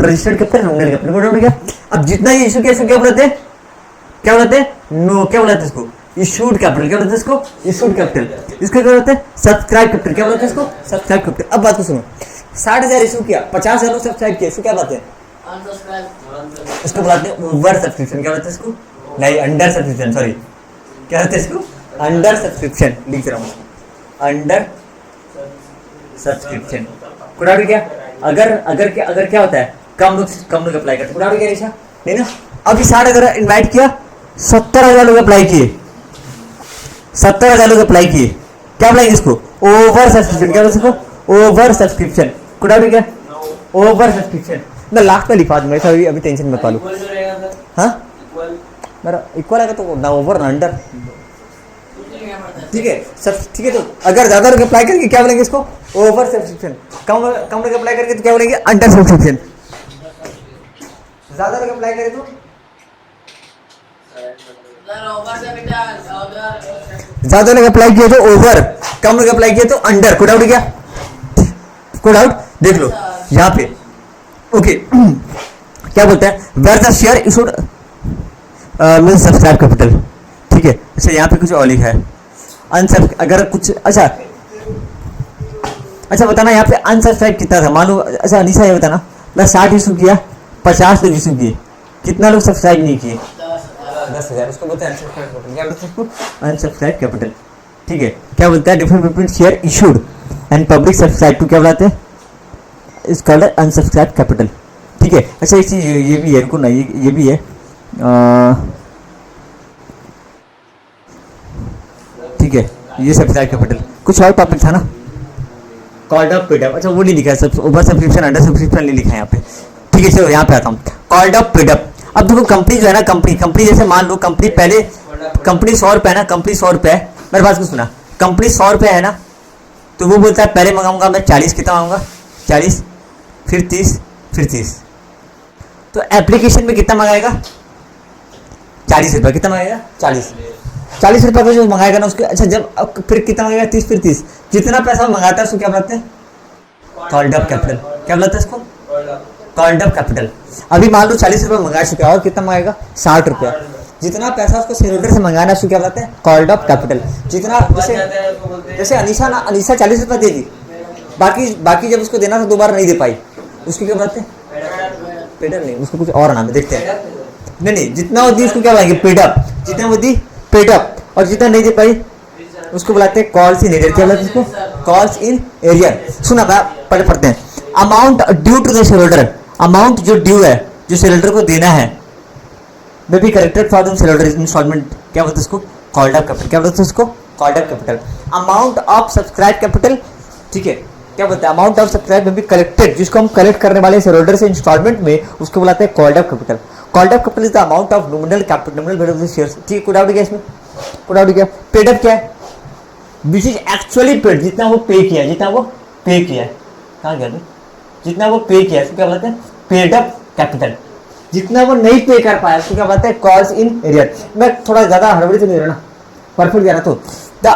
registered capital, nominal capital. क्या? अब जितना ये इशू क्या बोलते हैं? क्या बोलते हैं? क्या बोलते हैं इसको? Issued capital. क्या बोलते हैं इसको? Issued capital. इसको क्या बोलते हैं? Subscribe capital. क्या बोलते हैं इसको? Subscribe capital. अब बात को सुनो। 60,000 इशू किया, 50,000 लोग सब्सक्राइब किया, इसको क्या बात है? इसको बुलाते हैं ओवर सब्सक्रिप्शन। क्या बोलते हैं इसको? नहीं, अंडर सब्सक्रिप्शन, सॉरी। क्या होता है इसको? Under subscription. लिख रहा हूँ, अंडर सब्सक्रिप्शन। कुड़ा क्या? अगर क्या होता है? कम लोग अप्लाई करते। कुड़ा क्या निशा? नहीं ना। अभी 60,000 इन्वाइट किया, 70,000 लोग अप्लाई किए, 70,000 लोग अप्लाई किए। क्या बोलेंगे इसको? Over subscription. क्या बोलते इसको? Over subscription. कुड़ा क्या? Over subscription. मैं लास्ट में लिखा दूंगा, अभी टेंशन मत पालो। हाँ मेरा इक्वल आएगा तो ना ओवर ना अंडर। ठीक है सब ठीक है। तो अगर ज्यादा लोग अप्लाई करके क्या बोलेंगे इसको? Over subscription. कम लोग अप्लाई करके तो क्या बोलेंगे? Under subscription. ज्यादा लोग अप्लाई करें तो ज्यादा लोग अप्लाई किए तो ओवर, कम लोग अप्लाई किए तो अंडर। कोड आउट क्या? कोड आउट देख लो यहाँ पे। ओके क्या बोलता है? Where the share issued mean subscribe capital. ठीक है। अच्छा यहाँ पे कुछ और लिखा है अगर कुछ। अच्छा अच्छा बताना यहाँ पे अनसब्सक्राइब कितना था, मान लो अच्छा अनिशा ये बताना, मैं 60 इशू किया, 50 लोग इशू किए, कितना लोग सब्सक्राइब नहीं किए? 10,000। उसको बोलते हैं अनसब्सक्राइब कैपिटल। क्या बोलते हैं उसको? Unsubscribe capital. ठीक है, क्या बोलता है? Difference between share issued and public subscribe to क्या बुलाते हैं? इस कॉल्ड अनसब्सक्राइब कैपिटल। ठीक है, अच्छा एक चीज ये भी है, रुको ना, ये भी है, ठीक है, ये सब्सक्राइब कैपिटल। कुछ और टॉपिक था ना, कॉल्ड अप पेड अप, अच्छा वो नहीं लिखा है, सब ओवर सब्सक्रिप्शन अंडर सब्सक्रिप्शन नहीं लिखा है यहाँ पे। ठीक है, चलो यहाँ पे आता हूँ, कॉल्ड अप पेड अप। अब देखो कंपनी जो है ना, कंपनी जैसे मान लो कंपनी पहले, कंपनी 100 रुपये है ना, कंपनी 100 रुपये है, मेरे पास कुछ सुना, कंपनी 100 रुपये है ना, तो वो बोलता है पहले मंगाऊंगा मैं 40, कितना मंगाऊंगा? 40, फिर 30, फिर 30। तो एप्लीकेशन में कितना मंगाएगा? 40 रुपये। कितना मंगाएगा? 40 रुपये का जो मंगाएगा ना उसके, अच्छा जब फिर कितना मंगाएगा? 30, फिर 30। जितना पैसा मंगाता है उसको क्या बोलते हैं? Called up capital. क्या बोलते हैं इसको? Called up capital. अभी मान लो 40 रुपये मंगा चुका है और कितना मंगाएगा? 60 रुपया। जितना पैसा उसको शेयर होल्डर से मंगाना उसको क्या बोलते हैं? Called up capital. जितना जैसे अनीशा 40 रुपये देगी, बाकी जब उसको देना था दोबारा नहीं दे पाई, उसको क्या बोलते हैं? पेडअप नहीं, उसको कुछ और नाम है, देखते हैं। नहीं, जितना वो दी उसको क्या बोलेंगे? पेडअप। जितना वो दी पेडअप, और जितना नहीं दे पाई उसको बुलाते हैं कॉल्स इन एरियर। क्या बोलते हैं उसको? Calls in arrear. सुना पढ़ते हैं, amount due to the shareholder, amount जो ड्यू है, जो शेयर होल्डर को देना है, may be corrected for the shareholder installment. क्या बोलते हैं उसको? Called up capital. क्या बोलते हैं उसको? Called up capital. Amount of subscribe capital, ठीक है, क्या बोलते हैं? अमाउंट ऑफ सब्सक्राइब में भी कलेक्टेड, जिसको हम कलेक्ट करने वाले शेयर होल्डर से इंस्टॉलमेंट में, उसको बुलाते हैं called up capital. Called up capital is the amount of nominal capital, nominal value of the shares. ठीक है, कोड आउट गया इसमें, कोड आउट गया। पेड अप क्या है? विच इज एक्चुअली पेड, जितना वो पे किया है, जितना वो पे किया है। कहाँ गया? जितना वो पे किया है उसको क्या बोलते हैं? Paid up capital. जितना वो नहीं पे कर पाया उसको क्या बोलते हैं? Calls in arrear. मैं थोड़ा ज्यादा हड़बड़ी तो नहीं रहा ना, परफेक्ट गया ना। तो the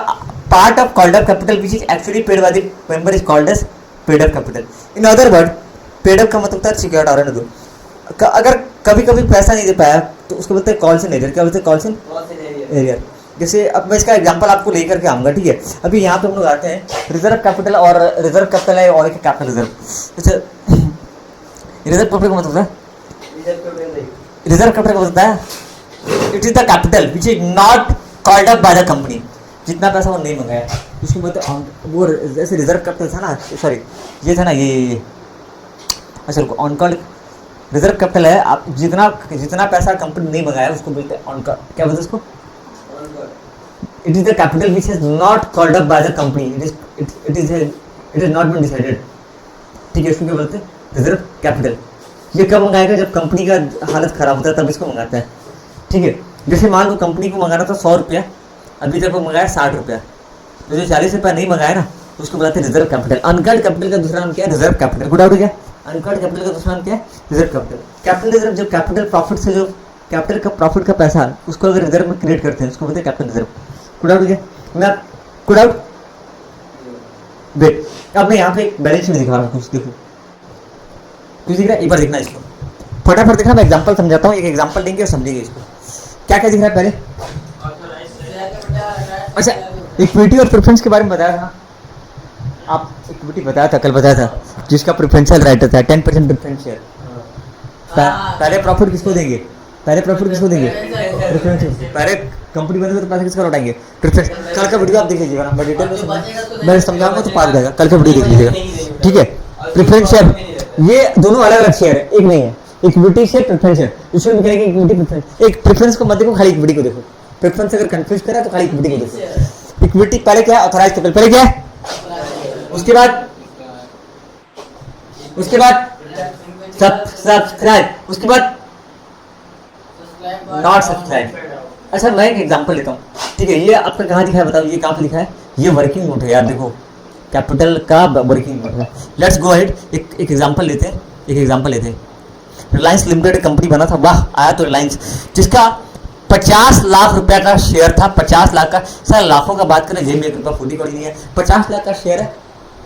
part of called up capital which is actually paid by the member is called as paid up capital. In other word, paid up का मतलब था सिक्योर्ड और दो, अगर कभी कभी पैसा नहीं दे पाया तो उसको बोलते हैं कॉल्स इन एरियर। क्या बोलते हैं? Calls in arrear. जैसे अब मैं इसका एग्जांपल आपको लेकर के आऊंगा, ठीक है। अभी यहाँ पे हम लोग आते हैं रिजर्व कैपिटल, और रिजर्व कैपिटल है और एक कैपिटल रिजर्व। अच्छा, रिजर्व कैपिटल का मतलब है, रिजर्व कैपिटल का मतलब है it is the capital which is not called up by the company. जितना पैसा वो नहीं मंगाया उसको बोलते हैं वो, जैसे रिजर्व कैपिटल था ना, सॉरी ये था ना, ये अच्छा ऑन कॉल्ड रिजर्व कैपिटल है। आप जितना पैसा कंपनी नहीं मंगाया उसको बोलते हैं ऑन कॉल। क्या बोलते हैं उसको? It is the capital which is not called up by the company, it is not been decided. ठीक है, इसको क्या बोलते हैं? Reserve capital. ये कब मंगाएगा? जब कंपनी का हालत खराब होता है तब इसको मंगाता है। ठीक है, जैसे मान लो कंपनी को मंगाना था 100 रुपया, अभी तक वो मंगाया 60 रुपया, तो जो 40 रुपया नहीं मंगाया ना उसको बुलाते हैं रिजर्व कैपिटल। अनकॉल्ड कैपिटल का दूसरा नाम क्या है? Reserve capital. गुड आउट गया। अनकॉल्ड कैपिटल का दूसरा नाम क्या है? Reserve capital. कैपिटल रिजर्व, जब कैपिटल प्रॉफिट से, जो कैपिटल का प्रॉफिट का पैसा उसको अगर रिजर्व में क्रिएट करते हैं उसको बोलते हैं कैपिटल रिजर्व। गुड आउट गया। मैं गुड आउट वेट, अब मैं यहाँ पे एक बैलेंस शीट दिखा रहा हूँ, कुछ देखो, कुछ दिख रहा है? एक बार देखना इसको, फटाफट देखना, मैं एग्जांपल समझाता हूँ, एक एग्जांपल देंगे और समझेंगे इसको। क्या क्या दिख रहा है पहले? अच्छा, इक्विटी और प्रेफरेंस के बारे में बताया था आप, इक्विटी बताया था, कल बताया था, जिसका प्रेफरेंशियल राइट था 10% प्रेफरेंस शेयर। पहले प्रॉफिट किसको देंगे? पहले प्रॉफिट किसको देंगे? प्रेफरेंस। पहले कंपनी बनेगा तो पैसे किसका लौटाएंगे? प्रेफरेंस। कल का वीडियो आप देख लीजिएगा ना, मैं डिटेल में मैं समझाऊंगा तो पास जाएगा, कल का वीडियो देख लीजिएगा। ठीक है, प्रेफरेंस शेयर, ये दोनों अलग अलग शेयर है, एक नहीं है। इक्विटी शेयर, प्रेफरेंस शेयर, इसमें भी करेंगे इक्विटी प्रेफरेंस। एक प्रेफरेंस को मत देखो, खाली इक्विटी को देखो। प्रेफरेंस अगर कंफ्यूज करा तो खाली इक्विटी को देखो। इक्विटी पहले क्या है? Authorised capital. पहले क्या है? उसके बाद सब्सक्राइब, उसके बाद नॉट सब्सक्राइब। अच्छा, मैं एक एग्जांपल लेता हूँ, ठीक है। ये आपका कहाँ दिखा है बताओ? ये कहाँ पे लिखा है? ये वर्किंग नोट है यार, देखो कैपिटल का वर्किंग नोट है। लेट्स गो अहेड, एक एग्जांपल लेते हैं, एक एग्जांपल लेते हैं। रिलायंस लिमिटेड कंपनी बना था, वाह आया तो रिलायंस, जिसका 50 लाख रुपया का शेयर था। 50 लाख का, सर लाखों का बात करें, जेब में 1 रुपया फूटी कौड़ी नहीं है। 50 लाख का शेयर है,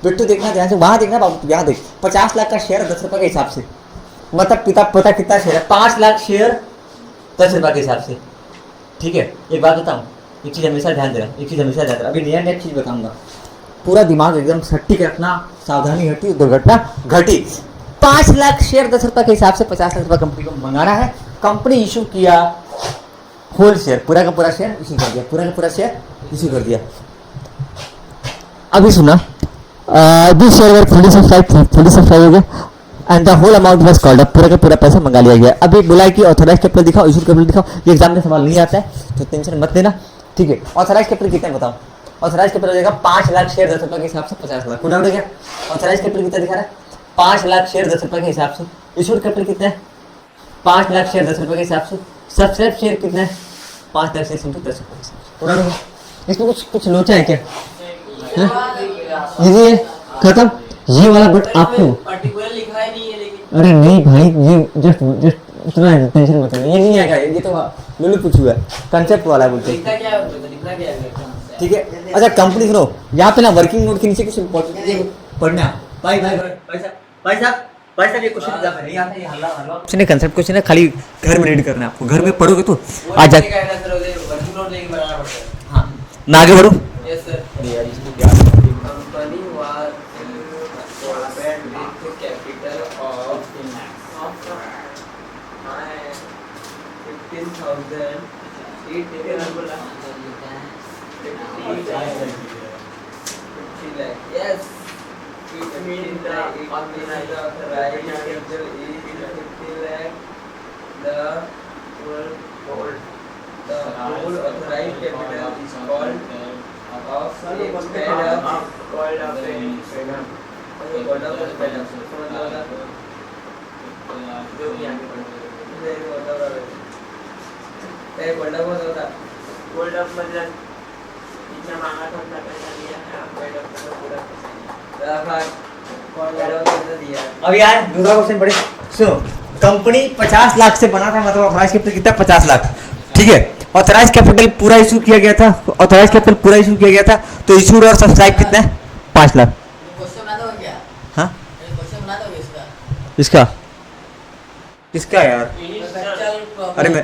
बेटू देखना ध्यान से, वहाँ देखना बाबू, यहाँ देख, 50 लाख का शेयर 10 रुपये के हिसाब से, मतलब पिता पता कितना शेयर है? 5 लाख शेयर 10 रुपये के हिसाब से। ठीक है, एक बात बताऊँ, एक चीज़ हमेशा ध्यान देना, एक चीज़ हमेशा ध्यान देना, अभी नया चीज़ बताऊँगा। पूरा दिमाग एकदम सटीक रखना, सावधानी घटी दुर्घटना घटी। 5 लाख शेयर 10 रुपए के हिसाब से 50 लाख रुपए कंपनी को मंगाना है। कंपनी इशू किया होल शेयर, पूरा का पूरा शेयर इशू कर दिया, पूरा का पूरा शेयर इशू कर दिया। अभी सुना this share were fully subscribed हो गया and the whole amount was called up, पूरा का पूरा पैसा मंगा लिया गया। अभी बोला है कि ऑथराइज कैपिटल दिखाओ, इशू कैपिटल दिखाओ। ये एग्जाम में सवाल नहीं आता है तो टेंशन मत लेना, ठीक है। ऑथराइज कैपिटल कितना बताओ? ऑथराइज कैपिटल देगा 5 लाख शेयर 10 रुपए के हिसाब से 50 लाख। डाउट है क्या? ऑथराइज कैपिटल कितना दिखा रहा है? 5 लाख शेयर 10 रुपए के हिसाब से। इशूड कैपिटल कितना है? 5 लाख शेयर 10 रुपए के हिसाब से। सब्सक्राइब शेयर कितना है? 5 लाख शेयर 10 रुपए के हिसाब से। इसमें कुछ लोचा है क्या? ये खत्म ये वाला, बट आपको पर्टिकुलर लिखा ही नहीं है लेकिन। अरे नहीं भाई, ये जस्ट इतना टेंशन मत लो, ये नहीं आएगा, ये तो लुलू पूछू है, कंसेप्ट वाला बोलते हैं, लिखना क्या है? लिखना क्या है? ठीक है। अच्छा कंपनी सुनो, यहाँ पे ना वर्किंग नोट के नीचे कुछ इंपॉर्टेंट चीजें पढ़ना। भाई साहब ये क्वेश्चन एग्जाम में नहीं आता, ये हल्ला क्वेश्चन है, कंसेप्ट क्वेश्चन है, खाली घर में रीड करना है आपको। घर में पढ़ोगे तो आज जा वर्किंग नोट लेके बनाना पड़ता है। हाँ मैं आगे बढ़ूँ। Yes sir. यार इसको क्या company was acquired with capital of 15,000 it बोला 50 lakh। yes it means that it means the authorized capital is 50 lakh। the whole authorized capital is called of जो भी आगे गोल्ड अप होता गोल्ड अप मतलब इतना मांगा था उतना पैसा दिया है आप गोल्ड अप पूरा पैसा दिया। अब यार दूसरा क्वेश्चन पढ़े, सुनो। कंपनी 50 लाख से बना था, मतलब ऑथराइज कैपिटल कितना? 50 लाख, ठीक है। ऑथराइज कैपिटल पूरा इशू किया गया था, ऑथराइज कैपिटल पूरा इशू किया गया था, तो इशूड और सब्सक्राइब कितना है? 5 लाख। क्वेश्चन बना दो क्या? हाँ क्वेश्चन बना दो इसका इसका यार, अरे मैं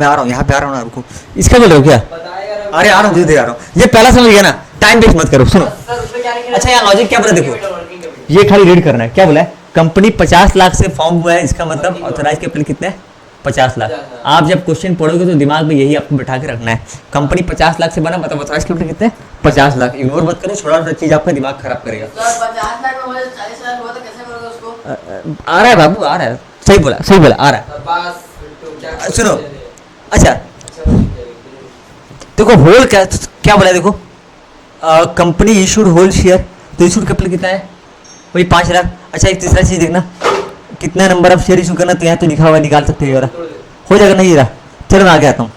आ रहा हूँ, यहाँ पे आ रहा हूँ ना, रुको। इसका बोल रहे हो क्या? बताएगा। अरे आ रहा हूँ, धीरे आ रहा हूँ। ये पहला समझ गया ना, टाइम वेस्ट मत करो। सुनो सर उसमें क्या लिखा है? अच्छा यहाँ लॉजिक क्या बोला देखो, ये खाली रीड करना है। क्या बोला है? कंपनी 50 लाख से फॉर्म हुआ है, इसका मतलब ऑथराइज कैपिटल कितना है? 50 लाख। आप जब क्वेश्चन पढ़ोगे तो दिमाग में यही आपको बैठा के रखना है। कंपनी 50 लाख से बना, मतलब ऑथराइज कैपिटल कितना है? 50 लाख। इग्नोर मत करो, छोटा छोटा चीज आपका दिमाग खराब करेगा। सर 50 लाख में मुझे 40 लाख हुआ तो कैसे करोगे उसको? आ रहा है बाबू, आ रहा है, सही बोला आ रहा है। बस तो क्या सुनो अच्छा देखो, होल क्या बोला है देखो, कंपनी इशूड होल शेयर, तो इशूड कैपिटल कितना है? वही 5 लाख। अच्छा एक तीसरा चीज देखना, कितना नंबर ऑफ शेयर इशू करना, तो यहाँ तो लिखा हुआ है, निकाल सकते हो, हो जाएगा नहीं रहा। चलो मैं आगे आता हूँ।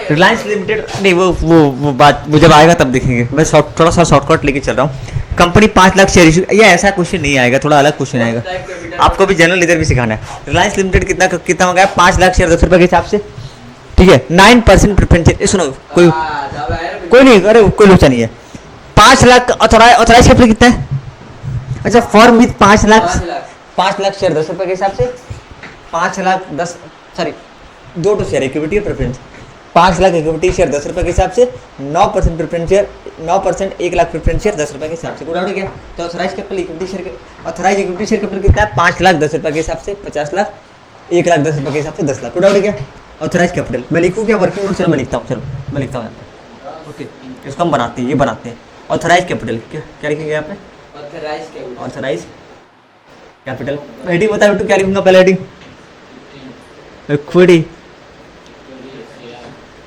रिलायंस लिमिटेड नहीं, वो बात वो जब आएगा तब देखेंगे। मैं थोड़ा सा शॉर्टकट लेके चल रहा हूँ। कंपनी 5 लाख शेयर इशू, ये ऐसा क्वेश्चन नहीं आएगा, थोड़ा अलग क्वेश्चन आएगा, आपको भी जनरल लेजर भी सिखाना है। रिलायंस लिमिटेड कितना मंगाया? 5 लाख शेयर 10 रुपए के हिसाब से, ठीक है। 9% प्रेफरेंस शेयर। सुनो कोई नहीं, अरे कोई लोचा नहीं है। 5 लाख ऑथराइज कैपिटल कितना है? अच्छा form with 5 lakh 5 lakh share 10 रुपए के हिसाब से, 5 लाख 10 सॉरी 2 शेयर इक्विटी और प्रेफरेंस। 5 लाख इक्विटी शेयर 10 रुपए के हिसाब से, 9% preference share, 9% 1 lakh preference share 10 रुपए के हिसाब से। पूरा हो गया। तो authorise capital equity share, authorise equity share capital कितना है? 5 लाख 10 रुपए के हिसाब से, 50 लाख, 1 लाख 10 रुपए के हिसाब से 10 लाख। पूरा हो गया। ऑथराइज कैपिटल मैं लिखूँ क्या? Working note? चलो मैं लिखता हूँ, चलो मैं लिखता हूँ यहाँ पे। ओके इसको हम बनाते हैं, ये बनाते हैं। ऑथराइज कैपिटल क्या लिखेंगे यहाँ पे? Authorise capital. हेडिंग बता बेटू, क्या लिखूंगा पहले? हेडिंग इक्विटी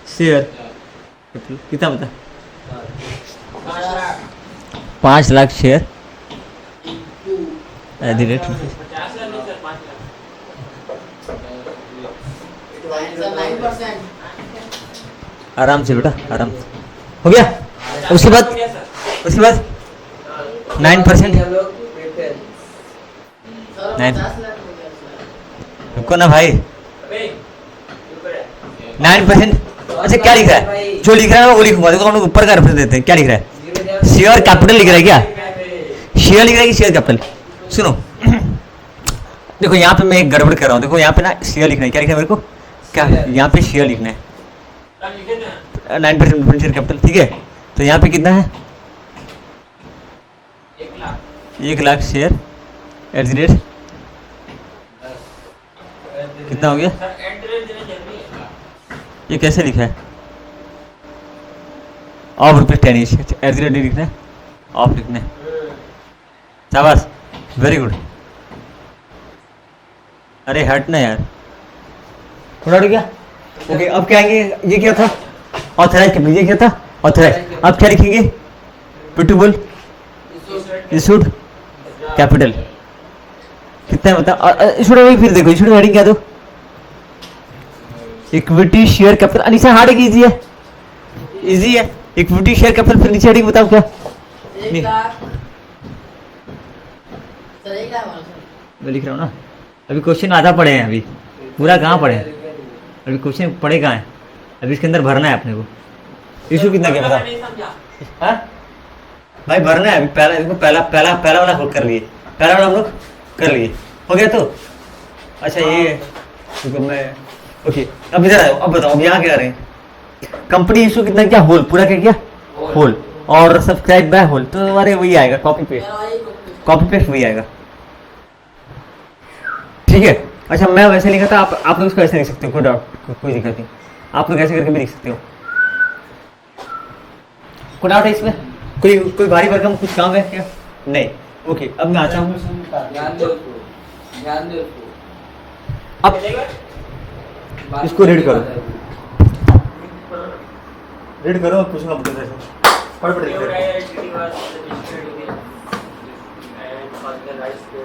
शेयर कैपिटल कितना बता? 5 lakh share at the rate आराम से बेटा, आराम से हो गया। उसके बाद 9% रुको ना भाई, 9%। अच्छा क्या लिख रहा है? जो लिख रहा है वो लिखूंगा, देखो हम लोग ऊपर का रेफरेंस देते हैं। क्या लिख रहा है? शेयर कैपिटल लिख रहा है क्या? शेयर लिख रहा है कि शेयर कैपिटल? सुनो देखो यहाँ पे मैं एक गड़बड़ कर रहा हूँ। देखो यहाँ पे ना शेयर लिखना है, क्या लिखना है मेरे को? क्या यहाँ पे शेयर लिखना है 9% शेयर कैपिटल, ठीक है। तो यहाँ पे कितना है 1,00,000 1,00,000 शेयर एट द रेट कितना हो गया? सर एड्रेस देना जरूरी है। ये कैसे लिखा है? ऑफ रुपये 10 एट द रेट लिखना है, ऑफ लिखना है। शाबाश, वेरी गुड। अरे हट ना यार, थोड़ा रुक गया। ओके, अब क्या आएंगे? ये क्या था? Authorise capital. ये क्या था? ऑथराइज। अब क्या लिखेंगे? पिट्टू बोल। इशूड कैपिटल कितना है बता? इशूड वही, फिर देखो इशूड हेडिंग क्या दो? Equity share capital. Anisha hard है कि इजी है? इजी है। इक्विटी शेयर कैपिटल, फिर नीचे हेडिंग बताओ क्या? 1,00,000 सर 1,00,000 वाला सर। मैं लिख रहा हूँ ना, अभी क्वेश्चन आधा पढ़े हैं, अभी पूरा कहाँ पढ़े हैं? अभी क्वेश्चन पढ़े कहाँ हैं? अभी इसके अंदर भरना है अपने को। इशू कितना क्या बताओ? नहीं समझा। हाँ भाई, भरना है अभी। पहला इसको पहला वाला हम कर लिए, पहला वाला हम लोग कर लिए, हो गया तो? अच्छा ये देखो मैं, ओके अब इधर आओ। अब बताओ, अब यहाँ क्या कर रहे हैं? कंपनी इशू कितना क्या? होल, पूरा क्या किया? होल। और सब्सक्राइब बाय होल, तो अरे वही आएगा, कॉपी पेस्ट, मेरा भाई को कॉपी पेस्ट वही आएगा। ठीक है। अच्छा मैं वैसे लिखा था, आप लोग इसको ऐसे लिख सकते हो, कोई डाउट, कोई दिक्कत नहीं। आप लोग ऐसे करके भी लिख सकते हो, कोई डाउट है इसमें? कोई भारी भरकम कुछ काम है क्या? नहीं। ओके, अब मैं आता हूँ। ध्यान दो उसको, ध्यान दो उसको। अब इसको रीड करो, रीड करो, पूछूंगा पढ़ पढ़ Your लिख identity was registered with and authorized to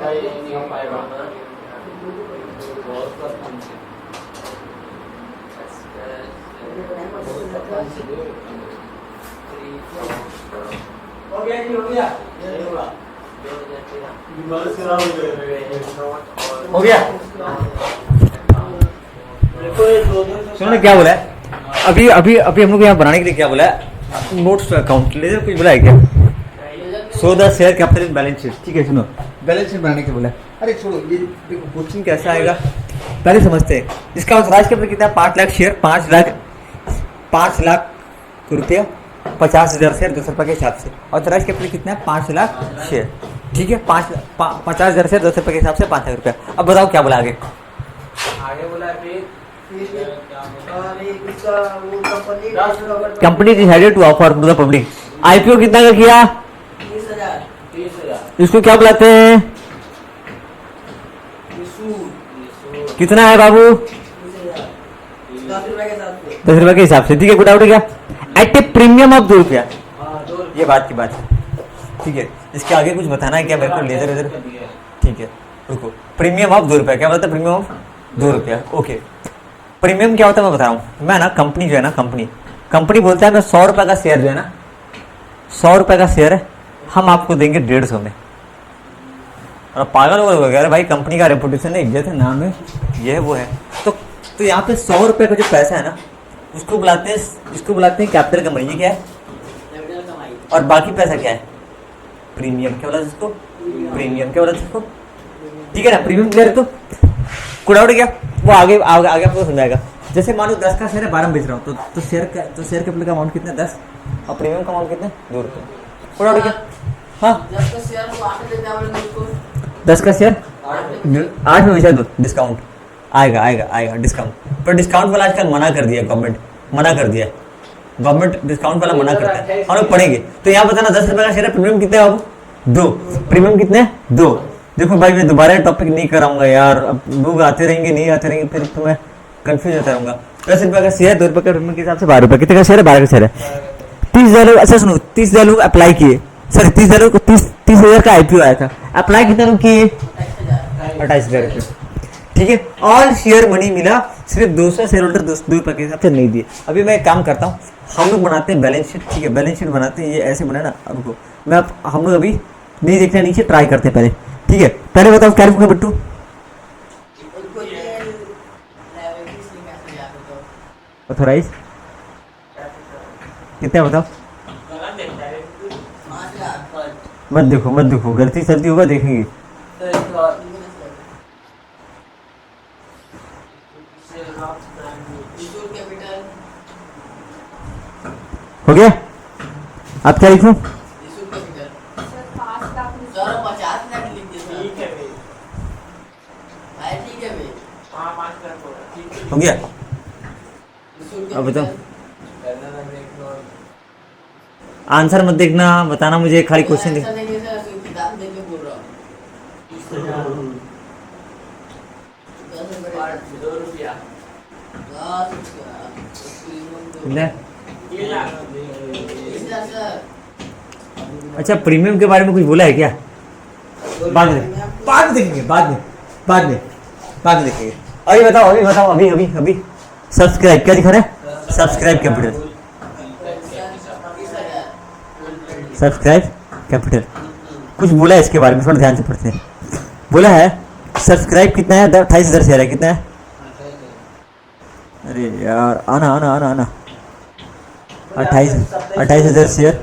नहीं हो पाएगा ना, बहुत हो गया जी, हो गया, हो गया। सुनो ना क्या बोला है? अभी अभी अभी हम लोग यहाँ बनाने के लिए क्या बोला है? नोट्स अकाउंट लेजर कुछ बोला है क्या? So the share capital in balance sheet. ठीक है, सुनो, बैलेंस शीट बनाने के लिए बोला है। अरे छोड़ो, ये देखो क्वेश्चन कैसा आएगा पहले समझते हैं। इसका ऑथराइज कैपिटल कितना है? 5 लाख शेयर, 5 लाख रुपया, 50,000 शेयर, 200 रुपये के हिसाब से। ऑथराइज कैपिटल कितना है? 5 लाख शेयर। ठीक है, 50,000 शेयर, 200 रुपये के हिसाब से 5 लाख रुपया। अब बताओ क्या बोला आगे? आगे बोला फिर company decided to offer to the public. IPO कितना का किया? 30,000 इसको क्या बुलाते हैं? कितना है बाबू? 10 रुपए के साथ में। 10 रुपए के हिसाब से। ठीक है, गुड आउट है क्या? एट ए प्रीमियम ऑफ 2 रुपया। हाँ 2 ये बात की बात है। ठीक है, इसके आगे कुछ बताना है क्या मेरे को? लेजर वेजर। ठीक है, रुको। प्रीमियम ऑफ 2 रुपया, क्या बोलता है? प्रीमियम ऑफ 2 रुपया। ओके, प्रीमियम क्या होता है मैं बता रहा हूँ। मैं ना कंपनी जो है ना, कंपनी बोलता है मैं 100 रुपये का शेयर जो है ना, 100 रुपये का शेयर है, हम आपको देंगे 150 में। और पागल हो गया, अरे भाई कंपनी का रेपुटेशन है, इज्जत है, नाम है, ये है वो है। तो यहाँ पे 100 रुपये का जो पैसा है ना, उसको बुलाते हैं कैपिटल कमाई। ये क्या है? कैपिटल कमाई। और बाकी पैसा क्या है? प्रीमियम। क्या बोला इसको? प्रीमियम। क्या बोला इसको? ठीक है ना, प्रीमियम क्लियर है? तो कुछ डाउट है क्या? वो आगे आपको समझाएगा। जैसे मान लो 10 का शेयर है, 12 में बेच रहा हूँ, तो शेयर कैपिटल का अमाउंट कितना है? 10, और प्रीमियम का अमाउंट कितना है? 2 रुपये। कुछ डाउट है क्या? हाँ, 10 का शेयर को 8 में देना पड़ेगा उसको। 10 का शेयर 8 में बेचा दो, डिस्काउंट आएगा डिस्काउंट। पर डिस्काउंट वाला आजकल मना कर दिया, गवर्नमेंट मना कर दिया। गवर्नमेंट डिस्काउंट वाला मना करता है, हम लोग पढ़ेंगे। तो यहाँ बताना 10 रुपए का शेयर है, प्रीमियम कितने है बाबू? 2। प्रीमियम कितने हैं? 2। देखो भाई मैं दोबारा टॉपिक नहीं कराऊंगा यार, अब लोग आते रहेंगे नहीं आते रहेंगे, फिर तो मैं कंफ्यूज होता रहूंगा। 10 रुपए का शेयर, 2 रुपए का प्रीमियम के हिसाब से 12 रुपए। कितने का शेयर है? 12 का शेयर है। 30,000 लोग, अच्छा सुनो, 30,000 लोग अप्लाई किए, सॉरी 30,000 को 30,000 का IPO आया था, अप्लाई कितने लोग किए? 28,000 रुपये। ठीक है, ऑल शेयर मनी मिला, सिर्फ 200 शेयर होल्डर 2 रुपए के हिसाब से नहीं दिए। अभी मैं एक काम करता हूँ, हम लोग बनाते हैं बैलेंस शीट। ठीक है, बैलेंस शीट बनाते हैं, ये ऐसे बना ना। रुको मैं हम लोग अभी नहीं देखते, नीचे ट्राई करते हैं पहले। ठीक है, पहले बताओ क्या लिखूंगा बिट्टू? ऑथराइज कितना बताओ? मत देखो गलती सलती होगा देखेंगे। हो गया, आप क्या लिखूं? 50 लाख लिख दिया। ठीक है भाई, भाई ठीक है भाई। हाँ 5 लाख होगा, ठीक है। हो गया, अब बताओ आंसर मत देखना, बताना मुझे, खाली क्वेश्चन देख। किताब देख के बोल रहा हूँ। 2 रुपया, 3 लाख। अच्छा, प्रीमियम के बारे में कुछ बोला है क्या? बाद में देखेंगे, बाद में देखेंगे। अभी बताओ, अभी सब्सक्राइब क्या दिखा रहा है? सब्सक्राइब कैपिटल, सब्सक्राइब कैपिटल कुछ बोला है इसके बारे में, थोड़ा ध्यान से पढ़ते हैं। बोला है सब्सक्राइब कितना है? 28,000 शेयर है। कितना है? अरे यार आना 28,000 शेयर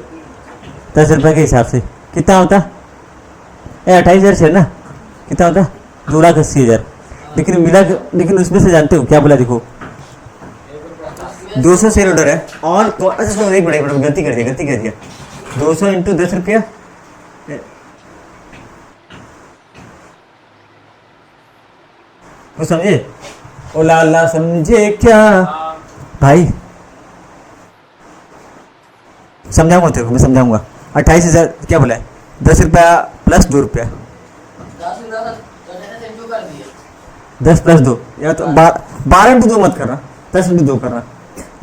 10 रुपए के हिसाब से कितना होता? 28,000 शेयर ना, कितना होता? 2,80,000। लेकिन उसमें से जानते हो क्या बोला? देखो 200 शेयर होल्डर है और अच्छा सुनो, एक मिनट गलती कर दिया 200 इंटू 10 रुपया, वो समझे? ओ लाला समझे क्या भाई? समझाऊंगा तेरे को, मैं समझाऊंगा। 28,000 क्या बोला है? 10 रुपया प्लस 2 रुपया, 10 प्लस 2 या तो 12 इंटू 2 मत करना, 10 इंटू 2 करना।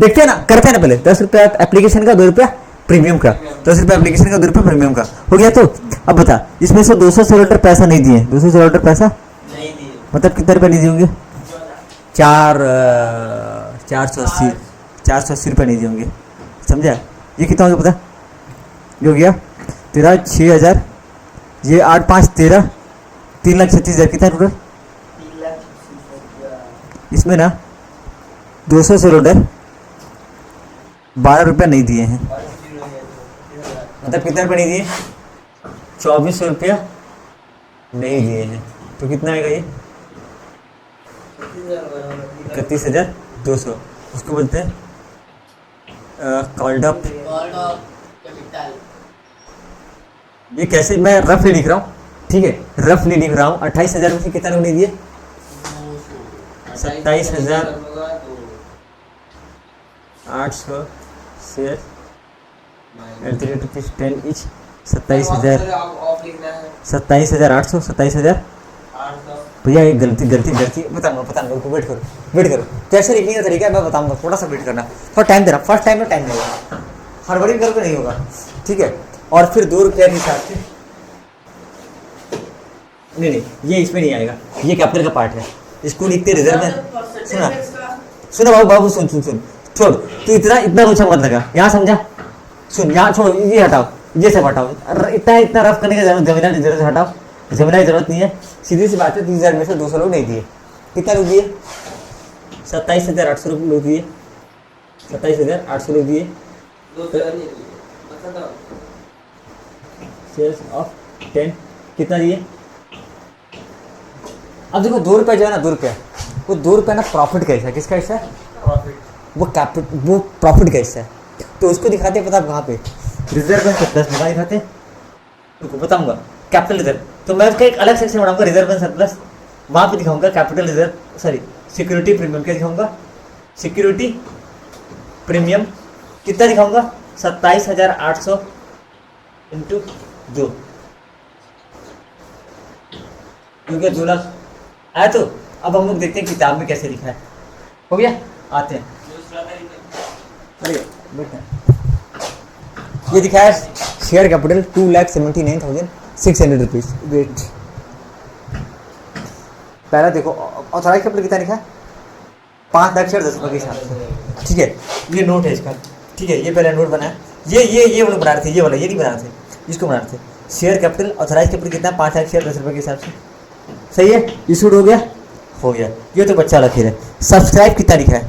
देखते हैं ना, करते हैं ना पहले। 10 रुपया एप्लीकेशन का, 2 रुपया प्रीमियम का। 10 रुपया एप्लीकेशन का, 2 रुपया प्रीमियम का। हो गया। तो अब बता, इसमें से 200 शेयर होल्डर पैसा नहीं दिए, 200 शेयर होल्डर पैसा नहीं दिए, मतलब कितने रुपये नहीं दिए होंगे? 480 रुपये नहीं दिए होंगे। समझा? ये कितना हो गया पता? ये हो गया तेरा 6,000, ये 8 5 13, 3,36,000। कितना टोटल? 3,36,000। इसमें ना 200 शेयर होल्डर 12 रुपये नहीं दिए हैं, मतलब कितने रुपये नहीं दिए? 2400 रुपया नहीं दिए हैं। तो कितना आएगा ये? 31,200। उसको बोलते हैं कॉल्ड अप। कैपिटल। ये कैसे, मैं रफली लिख रहा हूँ, ठीक है, रफली लिख रहा हूँ। 28,000 में से कितना लोग नहीं दिए? 27,800 share at the rate rupees 10 each. 27,000, 27,800, 27,000। भैया ये गलती बताऊंगा, वेट करो। कैसे लिखने का तरीका है मैं बताऊंगा, थोड़ा सा वेट करना, थोड़ा टाइम देना। फर्स्ट टाइम में टाइम लगेगा, हड़बड़ी करके नहीं होगा, ठीक है। और फिर 2 रुपये के हिसाब से नहीं, ये इसमें नहीं आएगा, ये कैपिटल का पार्ट है, इसको लिखते रिजर्व में। सुना बाबू सुन छोड़, तू इतना रोचा मत लगा, यहाँ समझा? सुन, यहाँ छोड़ो, ये हटाओ, ये सब हटाओ, इतना रफ करने का जमीना रिजर्व से हटाओ, जमीना की जरूरत नहीं है। सीधी सी बात है, 30,000 में से 200 लोग नहीं दिए। कितना लोग दिए? 27,800 लोग दिए, 27,800 लोग दिए। शेयर्स ऑफ 10 कितना दिए? अब देखो 2 रुपये जो है ना, 2 रुपये, वो 2 रुपये ना प्रॉफिट का हिस्सा है। किसका हिस्सा है? वो प्रॉफिट का हिस्सा है। तो उसको दिखाते हैं, पता कहाँ पे? रिजर्व एंड सरप्लस में दिखाते हैं, तुमको बताऊंगा। कैपिटल रिजर्व, तो मैं उसका एक अलग सेक्शन बनाऊंगा, रिजर्व एंड सरप्लस, वहाँ पे दिखाऊंगा capital reserve, sorry security premium. क्या दिखाऊंगा? सिक्योरिटी प्रीमियम कितना दिखाऊंगा 27,800 इंटू 2 क्योंकि 2 लाख आया। तो अब हम लोग देखते हैं किताब में कैसे लिखा है। हो गया, आते हैं। दूसरा तरीका अरे बैठना। ये दिखा है शेयर कैपिटल 2,79,600 रुपीज़। वेट, पहला देखो ऑथराइज कैपिटल कितना लिखा है 5 लाख शेयर 10 रुपये के हिसाब से। ठीक है, ये नोट है इसका। ठीक है, ये पहला नोट बना है। ये हम लोग बना रहे थे, ये वाला ये नहीं बना रहे थे, इसको बना रहे थे। शेयर कैपिटल ऑथराइज कैपिटल कितना 5 लाख शेयर 10 रुपये के हिसाब से। सही है, इशूड हो गया। ये तो बच्चा वाला खेल है। सब्सक्राइब कितना लिखा है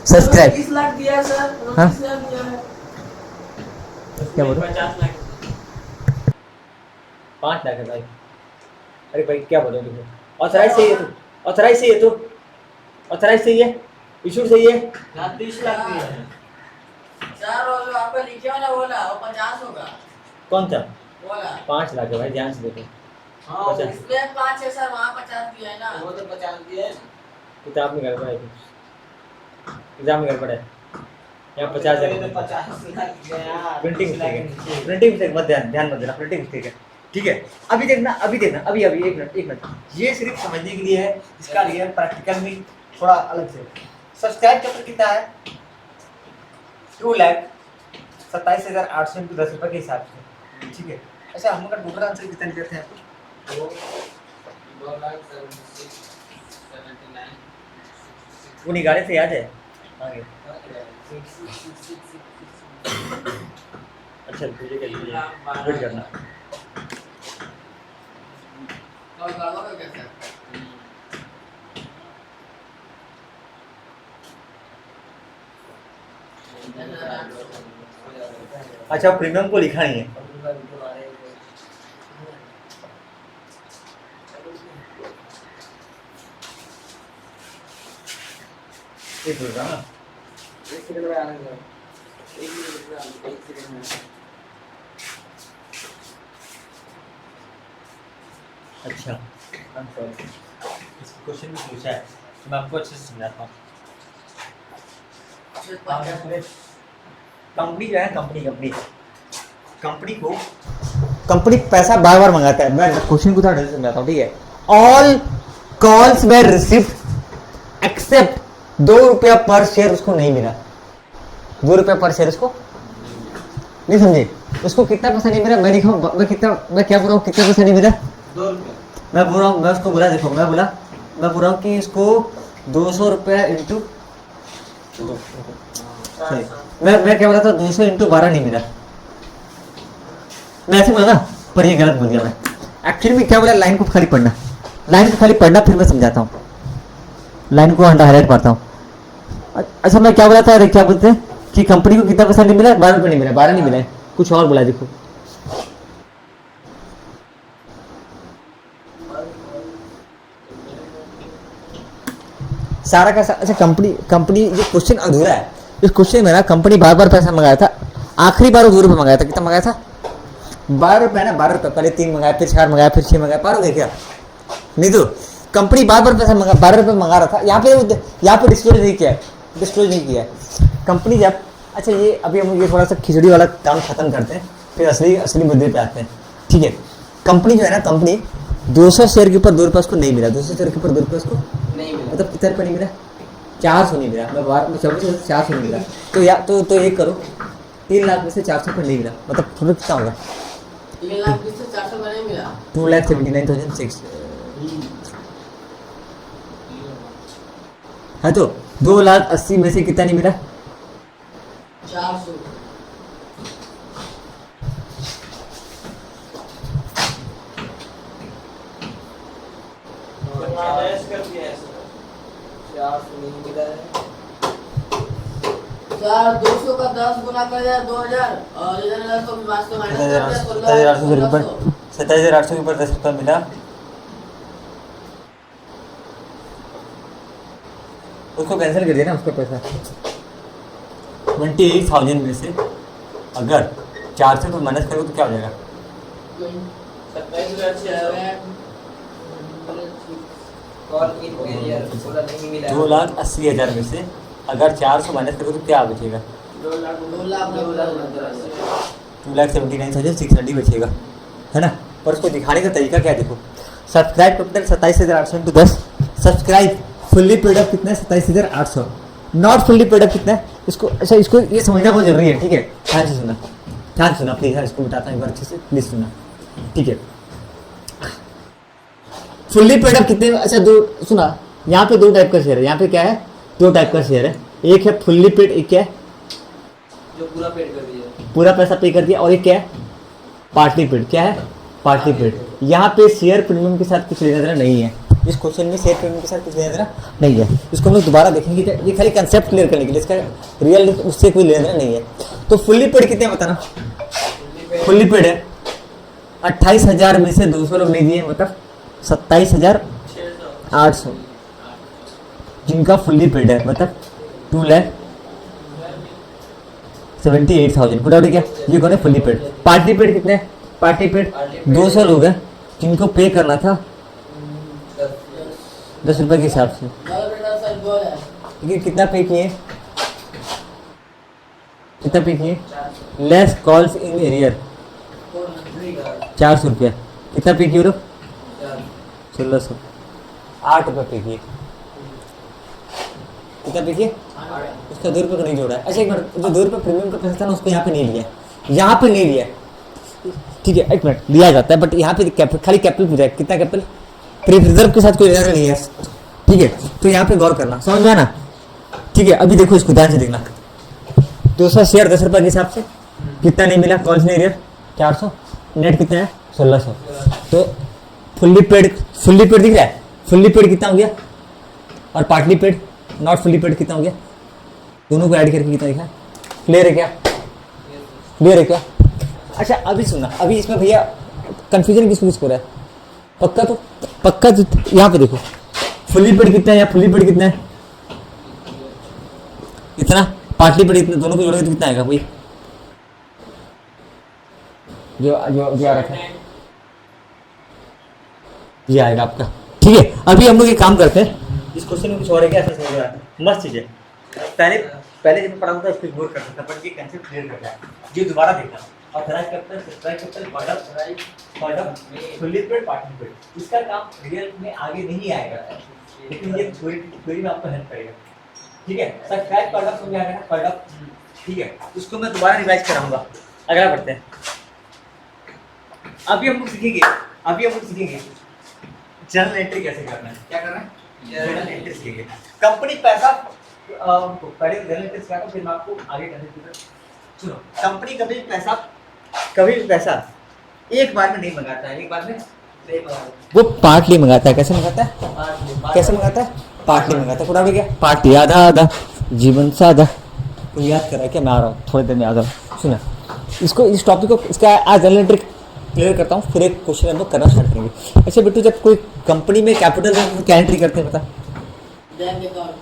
सब्सक्राइब 20 लाख दिया सर, हाँ? 29 लाख दिया है। क्या बोलो 50 लाख 5 लाख है भाई। अरे भाई क्या बोलो देखो, ऑथराइज सही है तो, ऑथराइज सही है तो, ऑथराइज सही है, इशूड सही है। 30 लाख दिया है। सर वो जो आपने लिखे हो ना वो 50 होगा कौन सा बोला। 5 लाख है भाई, ध्यान से देखो। हाँ 50 इसमें 5 है सर, वहाँ 50 दिया है ना। वो तो 50 दिया है। किताब में गड़बड़ है, किताब में गड़बड़ है। यहाँ 50 तो जगह 50 लाख गया। प्रिंटिंग मिस्टेक है, प्रिंटिंग मिस्टेक मत ध्यान मत देना, प्रिंटिंग मिस्टेक है। ठीक है, अभी देखना अभी एक मिनट। ये सिर्फ समझने के लिए है, इसका लिए प्रैक्टिकल में थोड़ा अलग से। सब्सक्राइब कैपिटल कितना है 2,27,800 इंटू 10 रुपये के हिसाब से। ठीक है, अच्छा हम लोग का दूसरा आंसर कितना निकलते हैं? 2,79,679 वो निकाले थे, याद है आगे। अच्छा तुझे क्या चाहिए, वेट करना। तो गड़बड़ हो गया सर। अच्छा प्रीमियम को लिखा नहीं है, एक बोल रहा ना। एक सेकंड में आने दो। एक सेकंड में। अच्छा इस क्वेश्चन में पूछा है तो मैं आपको अच्छे से समझाता हूँ। कंपनी जो है कंपनी पैसा बार बार मंगाता है। मैं क्वेश्चन को थोड़ा ढंग से समझाता हूँ, ठीक है। ऑल कॉल्स वे रिसीव्ड एक्सेप्ट 2 रुपया पर शेयर उसको नहीं मिला। 2 रुपया पर शेयर उसको नहीं, समझे? उसको कितना पैसा नहीं मिला? मैं क्या बोल रहा हूँ, कितना पैसा नहीं मिला? 2 रुपये। मैं बोल रहा हूँ, मैं उसको बोला, देखो मैं बोल रहा हूँ कि इसको 200 रुपया इंटू, मैं क्या बोला था, 200 इंटू 12 नहीं मिला। मैं ऐसे बोला ना, पर ये गलत बोल दिया मैं। एक्चुअली में क्या बोला, लाइन को खाली पढ़ना, फिर मैं समझाता हूँ। लाइन को हाईलाइट करता हूँ। अच्छा मैं क्या बोला था, अरे क्या बोलते हैं कि कंपनी को कितना पैसा नहीं मिला? 12 रुपये नहीं मिला, 12 नहीं मिला है, कुछ और बोला। देखो सारा का सारा। अच्छा कंपनी ये क्वेश्चन अधूरा है। इस क्वेश्चन में ना कंपनी बार बार पैसा मंगाया था। आखिरी बार 2 रुपये मंगाया था। कितना मंगाया था? 12 रुपये ना, 12 रुपये। पहले 3 मंगाया, फिर 4 मंगाया, फिर 6 मंगाया। पार हो गया क्या? नहीं तो कंपनी बार बार पैसा 12 रुपये मंगा रहा था। यहाँ पे डिस्क्लोज नहीं किया है कंपनी जब। अच्छा ये अभी हम ये थोड़ा सा खिचड़ी वाला काम खत्म करते हैं, फिर असली मुद्दे पे आते हैं। ठीक है, कंपनी जो है ना, कंपनी 200 शेयर के ऊपर 2 रुपये उसको नहीं मिला। 200 शेयर के ऊपर 2 रुपये उसको नहीं मिला। मतलब कितना रुपये नहीं मिला? 400 नहीं मिला। मैं 400 नहीं मिला। तो एक करो, 3 लाख में से 400 रुपये नहीं मिला, मतलब टोटल कितना होगा? 3 लाख 20 से 400 का नहीं मिला। 2,79,600 है। तो 2,80,000 में से कितना नहीं मिला? 400। कर दिया है सर। 400 नहीं मिला है। सर 200 का 10 गुना कर दिया 2000 और इधर को माइनस कर दिया 27,800 के ऊपर 27,800 के ऊपर 10 रुपये मिला। उसको कैंसिल कर दिया ना, उसका पैसा 28,000 में से अगर 400 रुपये माइनस करोगे तो क्या हो जाएगा? 27,600 कॉल इन एरिया थोड़ा नहीं मिला। 2,80,000 में से अगर 400 माइनस करोगे तो क्या बचेगा? 2,79,600 बचेगा, है ना। पर उसको दिखाने का तरीका क्या है, देखो subscribe capital 27,800 into 10, subscribe fully paid up कितना है 27,800, नॉट फुल्ली पेड अप कितना है इसको, अच्छा इसको ये समझना बहुत जरूरी है, ठीक है। ध्यान से सुना प्लीज, इसको बताता हूँ एक बार अच्छे से, प्लीज सुना, ठीक है। फुल्ली पेड अप कितने, अच्छा दो सुना, यहाँ पे दो टाइप का शेयर है, यहाँ पे क्या है, दो टाइप का शेयर है, एक है फुल्ली पेड, एक क्या है जो पूरा पेड कर दिया, पूरा पैसा पे कर दिया, और एक क्या है पार्टली पेड, क्या है पार्टली पेड। यहाँ पे शेयर प्रीमियम के साथ कुछ लेना देना नहीं है, इस क्वेश्चन में शेयर प्रीमियम के साथ कुछ लेना देना नहीं है। इसको हम लोग दोबारा देखेंगे, ये खाली कंसेप्ट क्लियर करने के लिए, इसका रियल उससे कोई लेना देना नहीं है। तो फुल्ली पेड कितने बताना, फुल्ली पेड है 28,000 में से 200 लोग नहीं दिए, मतलब 27,800 जिनका फुल्ली पेड है, मतलब 2,78,000 फुटाउट क्या, ये कौन है फुल्ली पेड। पार्टी पेड कितने हैं, पार्टी पेड 200 लोग हैं जिनको पे करना था 10 रुपये के हिसाब से, लेकिन कितना पे किए, कितना पे किए, लेस कॉल्स इन एरियर 400 रुपया, कितना पे किए लोग 1600, 8 रुपये पे किए, कितना पे किए, उसका 2 रुपये का नहीं जोड़ा है। अच्छा एक मिनट, जो 2 रुपये प्रीमियम का पैसा था ना उसको यहाँ पे नहीं लिया, यहाँ पे नहीं लिया, ठीक है एक मिनट लिया जाता है, बट यहाँ पे खाली कैपिटल पूछा है, कितना कैपिटल, रिजर्व के साथ कोई लेना नहीं है, ठीक है। तो यहाँ पे गौर करना, समझ में आना, ठीक है। अभी देखो इसको ध्यान से देखना, 200 शेयर 10 रुपये के हिसाब से कितना नहीं मिला, कॉल्स नहीं एरियर 400, नेट कितना है 1600। तो फुल्ली पेड दिख रहा है, फुल्ली पेड कितना हो गया, और partly paid not fully paid कितना हो गया, दोनों को ऐड करके कितना दिखा, क्लियर है क्या, क्लियर है क्या। अच्छा अभी सुना, अभी इसमें भैया कंफ्यूजन किसको रहा है, पक्का तो यहाँ पे देखो फुल्ली पेड कितना है या फुल्ली पेड कितना है, इतना, पार्टली पेड इतना, दोनों को जोड़ोगे तो कितना आएगा भाई, जो आ रखा है ये आएगा आपका, ठीक है। अभी हम लोग एक काम करते हैं, इस क्वेश्चन में कुछ और है क्या, ऐसा समझ रहा है, मस्त चीज है। पहले जब पढ़ा था उसको इग्नोर करता था, बट ये कंसेप्ट क्लियर करता है, ये दोबारा देखना, authorised capital, subscribe capital, called up, fully paid, partly paid, इसका काम रियल में आगे नहीं आएगा, लेकिन ये थ्योरी में आपको हेल्प करेगा, ठीक है। सब्सक्राइब कॉल्ड अप समझ आएगा ना, कॉल्ड अप, ठीक है। उसको मैं दोबारा रिवाइज कराऊंगा, अगला पढ़ते हैं। अभी हम लोग सीखेंगे जर्नल एंट्री कैसे करना है, क्या करना है, जर्नल एंट्री सीखेंगे। कंपनी पैसा पहले जर्नल एंट्री सिखाता हूं, फिर मैं आपको आगे करने की सुनो। कंपनी कभी भी पैसा एक बार में नहीं मंगाता है, एक बार में नहीं मंगाता, वो पार्टली मंगाता है। कैसे मंगाता है, पार्टली मंगाता है। कुछ क्या, पार्टी आधा जीवन साधा, तो याद कर रहा है क्या, मैं आ रहा हूँ थोड़ी देर में, आ रहा हूँ। सुना इसको, इस टॉपिक को, इसका आज जर्नल एंट्री क्लियर करता हूँ, फिर एक क्वेश्चन हम लोग करना स्टार्ट करेंगे। अच्छा बेटू, जब कोई कंपनी में कैपिटल तो क्या एंट्री करते हैं, बता। Bank account,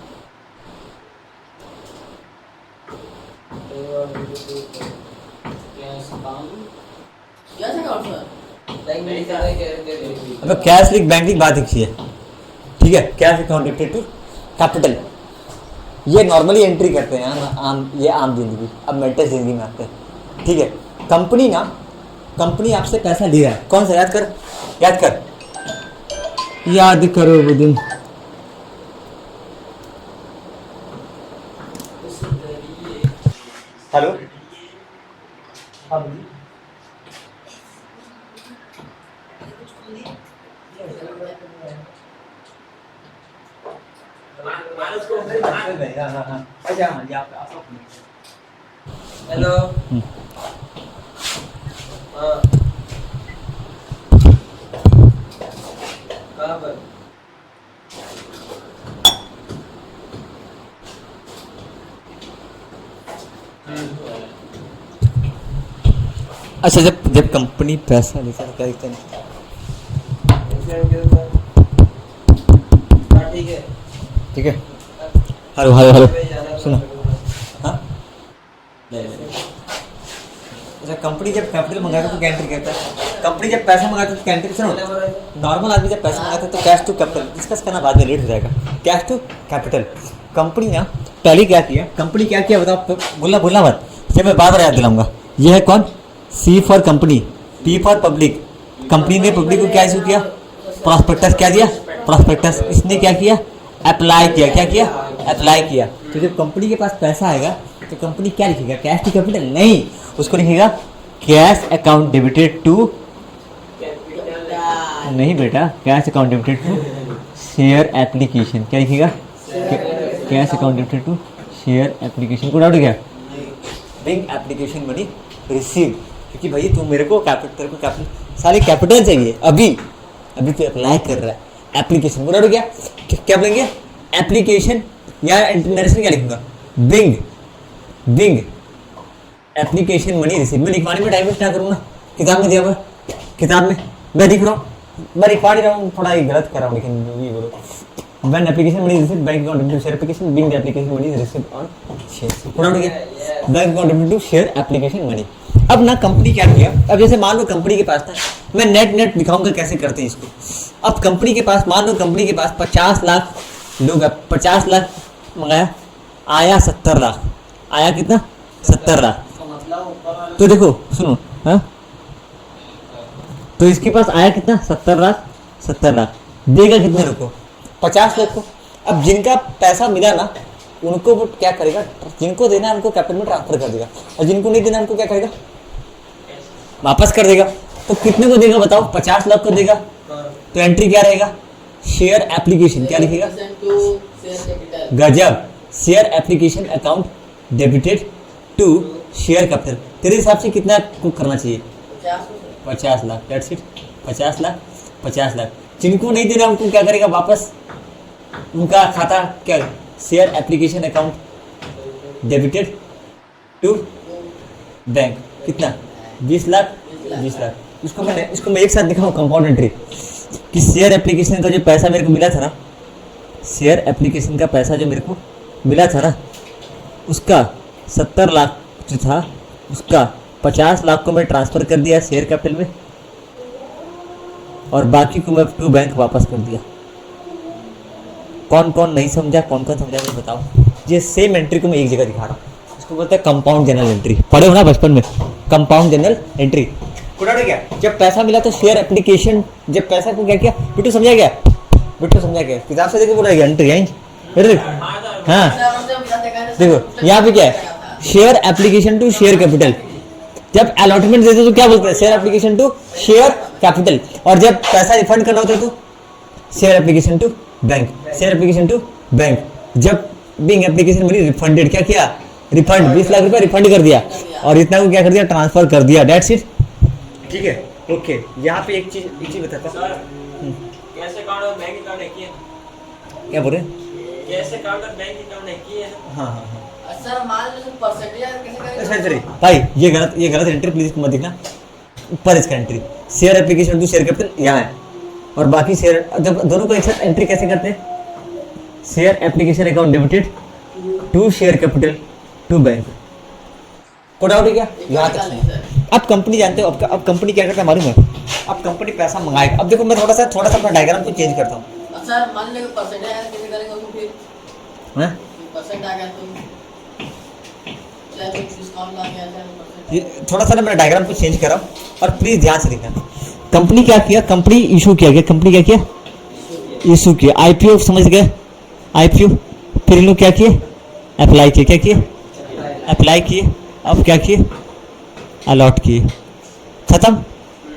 cash account sir, अब कैश लिख बैंक की बात एक है, ठीक है। Cash account related to capital, ये नॉर्मली एंट्री करते हैं ये आम जिंदगी, अब मेंटल जिंदगी में आते हैं, ठीक है। कंपनी आपसे पैसा ले रहा है, कौन सा, याद करो वो दिन, हेलो हेलो, हाँ कहाँ पर, अच्छा जब कंपनी पैसा लेता है क्या दिखता है, हाँ ठीक है, हेलो सुनो, हाँ अच्छा कंपनी जब कैपिटल मंगाता है तो क्या एंट्री करता है, कंपनी जब पैसा मंगाता है तो क्या एंट्री, सुनो नॉर्मल आदमी जब पैसा मंगाता है तो कैश टू कैपिटल, डिस्कस करना बाद में लेट हो जाएगा। कैश टू कैपिटल, कंपनी ना पहले क्या किया, कंपनी क्या किया बताओ, बोलना बोलना मत, फिर मैं बार बार याद दिलाऊंगा। ये है कौन, C for company, P for public. Company ने पब्लिक को क्या इशू किया, प्रॉस्पेक्टस क्या दिया, प्रॉस्पेक्टस। इसने क्या किया, अप्लाई किया, क्या किया, अप्लाई किया। तो जब कंपनी के पास पैसा आएगा तो कंपनी क्या लिखेगा, कैश टू कैपिटल नहीं, उसको लिखेगा कैश अकाउंट डेबिटेड टू, नहीं बेटा, cash account debited to share application. क्या लिखेगा, cash account debited to share application. को डाउट क्या, बिग एप्लीकेशन मनी रिसीव, क्योंकि भाई तू मेरे को कैपिटल को कैपिटल सारे कैपिटल चाहिए अभी तो अप्लाई कर रहा है एप्लीकेशन। को डाउट क्या, क्या बोलेंगे, एप्लीकेशन या इंटरनेशनल क्या लिखूंगा, बिग एप्लीकेशन मनी रिसीव। मैं लिखवाने में टाइम वेस्ट क्या करूँगा, किताब में दिया हुआ, किताब में मैं लिख रहा हूँ, मैं लिखवा नहीं रहा हूँ, थोड़ा ही गलत कर रहा हूँ, लेकिन ये बोलो when application money is received, bank account debited to share application, being the application money is received on shares। पूरा हो गया, bank account debited to share application money. अब ना कंपनी क्या किया, अब जैसे मान लो कंपनी के पास था, मैं नेट दिखाऊंगा कैसे करते हैं इसको। अब कंपनी के पास, मान लो कंपनी के पास 50 लाख लोग, 50 लाख मंगाया, आया 70 लाख, आया कितना, 70 लाख। तो देखो सुनो, हाँ तो इसके पास आया कितना, 70 लाख, 70 लाख देगा कितने लोग को, 50 लोग को। अब जिनका पैसा मिला ना उनको वो क्या करेगा, जिनको देना है उनको कैपिटल में ट्रांसफर कर देगा, और जिनको नहीं देना उनको क्या करेगा, वापस कर देगा। तो कितने को देगा बताओ, 50 लाख को देगा। तो एंट्री क्या रहेगा, शेयर एप्लीकेशन, क्या लिखेगा, गजब, share application account debited to share capital. तेरे हिसाब से कितना को करना चाहिए, 50 लाख, दैट्स इट, 50 लाख, 50 लाख। जिनको नहीं देना उनको क्या करेगा, वापस उनका खाता क्या, share application account debited to bank, कितना, 20 लाख, 20 लाख। इसको मैं एक साथ दिखाऊं कंपाउंड एंट्री, कि शेयर एप्लीकेशन का जो पैसा मेरे को मिला था ना, शेयर एप्लीकेशन का पैसा जो मेरे को मिला था ना, उसका 70 लाख जो था, उसका 50 लाख को मैं ट्रांसफ़र कर दिया शेयर कैपिटल में, और बाकी को मैं टू बैंक वापस कर दिया। कौन कौन नहीं समझा, कौन कौन समझा मुझे बताओ। ये सेम एंट्री को मैं एक जगह दिखा रहा हूँ, इसको बोलते हैं कंपाउंड जनरल एंट्री, पढ़े हो ना बचपन में, कंपाउंड जनरल एंट्री। क्या, जब पैसा मिला तो शेयर एप्लीकेशन, जब पैसा को क्या किया, बिट्टू समझा गया, बिट्टू समझा गया, किताब से देखो बोला गया एंट्री यहीं, हाँ देखो यहाँ पे क्या है, share application to share capital. जब अलॉटमेंट देते तो क्या बोलते हैं, share application to share capital, और जब पैसा रिफंड करना होता है तो share application to bank, share application to bank. जब बिंग एप्लीकेशन मनी रिफंडेड, क्या किया, रिफंड, 20 लाख रुपए रिफंड कर दिया, और इतना को क्या कर दिया, ट्रांसफर कर दिया, दैट्स इट। ठीक है, ओके। यहाँ पे एक चीज बताता हूँ, कैश अकाउंट और बैंक अकाउंट एक ही है, क्या बोल रहे हैं, कैश अकाउंट और बैंक अकाउंट एक ही है। हाँ हाँ हाँ सर मान लो परसेंटेज कैसे सर करेंगे? भाई ये गलत एंट्री प्लीज मत दिखना, ऊपर इसका entry share application to share capital यहाँ है, और बाकी शेयर, जब दोनों को एक साथ एंट्री कैसे करते हैं, share application account debited to share capital to bank. को डाउट है क्या, यहाँ तक सुनो। अब कंपनी जानते हो, अब कंपनी क्या करता है मालूम है, अब कंपनी पैसा मंगाएगा। अब देखो मैं थोड़ा सा अपना डायग्राम को चेंज करता हूँ। सर मान लो परसेंटेज कैसे करेंगे उसको फिर, हाँ परसेंट आ गया तो चाहे डिस्काउंट आ गया चाहे परसेंट, ये थोड़ा सा ना मैं डायग्राम को चेंज कर रहा हूँ, और प्लीज ध्यान से देखना। कंपनी क्या किया, कंपनी इशू किया गया, कंपनी क्या किया, इशू किया, आईपीओ, समझ गए, आईपीओ। फिर इन लोग क्या किए, अप्लाई किए, क्या किए, अप्लाई किए। अब क्या किए, अलॉट किए, खत्म।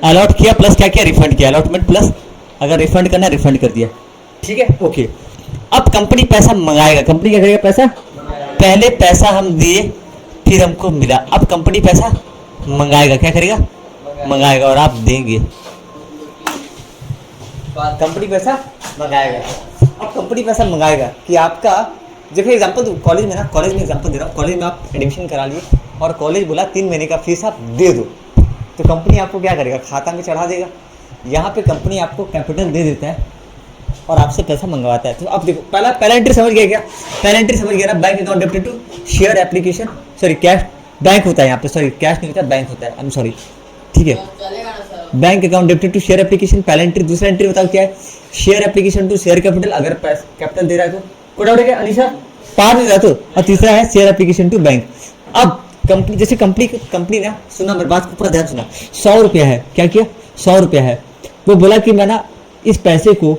अलॉट किया प्लस क्या किया, रिफंड किया, अलॉटमेंट प्लस अगर रिफंड करना है रिफंड कर दिया, ठीक है, ओके। अब कंपनी पैसा मंगाएगा, कंपनी क्या करेगा, पैसा, पहले पैसा हम दिए फिर हमको मिला, अब कंपनी पैसा मंगाएगा, क्या करेगा, मंगाएगा, और आप देंगे, कंपनी पैसा मंगाएगा। अब कंपनी पैसा मंगाएगा कि आपका, देखो एग्जांपल कॉलेज में ना, कॉलेज में एग्जांपल दे रहा हूँ, कॉलेज में आप एडमिशन करा लिए और कॉलेज बोला 3 महीने का फीस आप दे दो, तो कंपनी आपको क्या करेगा, खाता में चढ़ा देगा। यहाँ पे कंपनी आपको कैपिटल दे देता है और आपसे पैसा मंगवाता है। तो अब देखो पहला एंट्री समझ गया क्या, पहला एंट्री समझ गया ना, bank account debited to share application, sorry cash, bank होता है यहाँ पे, सॉरी कैश नहीं होता, बैंक होता है, आई एम सॉरी, ठीक है। चलेगा ना sir? Bank account debited to share application, पहला एंट्री। दूसरा एंट्री बताओ क्या है, share application to share capital, अगर कैपिटल दे रहा है तो। कोई डाउट है क्या अनिशा, पार नहीं रहा तो, और तीसरा है शेयर एप्लीकेशन टू बैंक। अब कंपनी जैसे कंपनी ना, सुना मेरी बात को पूरा ध्यान सुना, 100 रुपया है, क्या किया, 100 रुपया है, वो बोला कि मैं ना इस पैसे को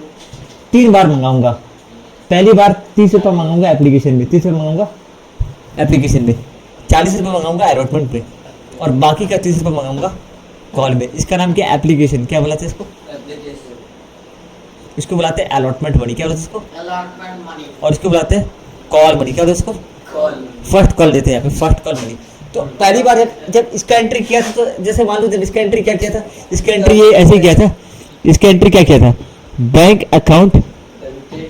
3 बार मंगाऊंगा। पहली बार 30 रुपये मंगाऊंगा एप्लीकेशन में, 30 रुपये मंगाऊंगा एप्लीकेशन में, 40 रुपये मंगाऊंगा अलॉटमेंट पे, और बाकी का 30 रुपये मंगाऊंगा कॉल में। इसका नाम क्या, एप्लीकेशन, क्या बोलाते हैं इसको, इसको बुलाते हैं अलॉटमेंट मनी, क्या बोलते हैं इसको, अलॉटमेंट मनी। और इसको बुलाते हैं कॉल मनी, क्या बोलते हैं इसको, फर्स्ट कॉल देते हैं यहाँ पे, फर्स्ट कॉल मनी। तो पहली बार जब इसका एंट्री किया था, तो जैसे मान लो जब इसका एंट्री क्या किया था, इसका एंट्री ये ऐसे किया था, इसका एंट्री क्या किया था, बैंक अकाउंट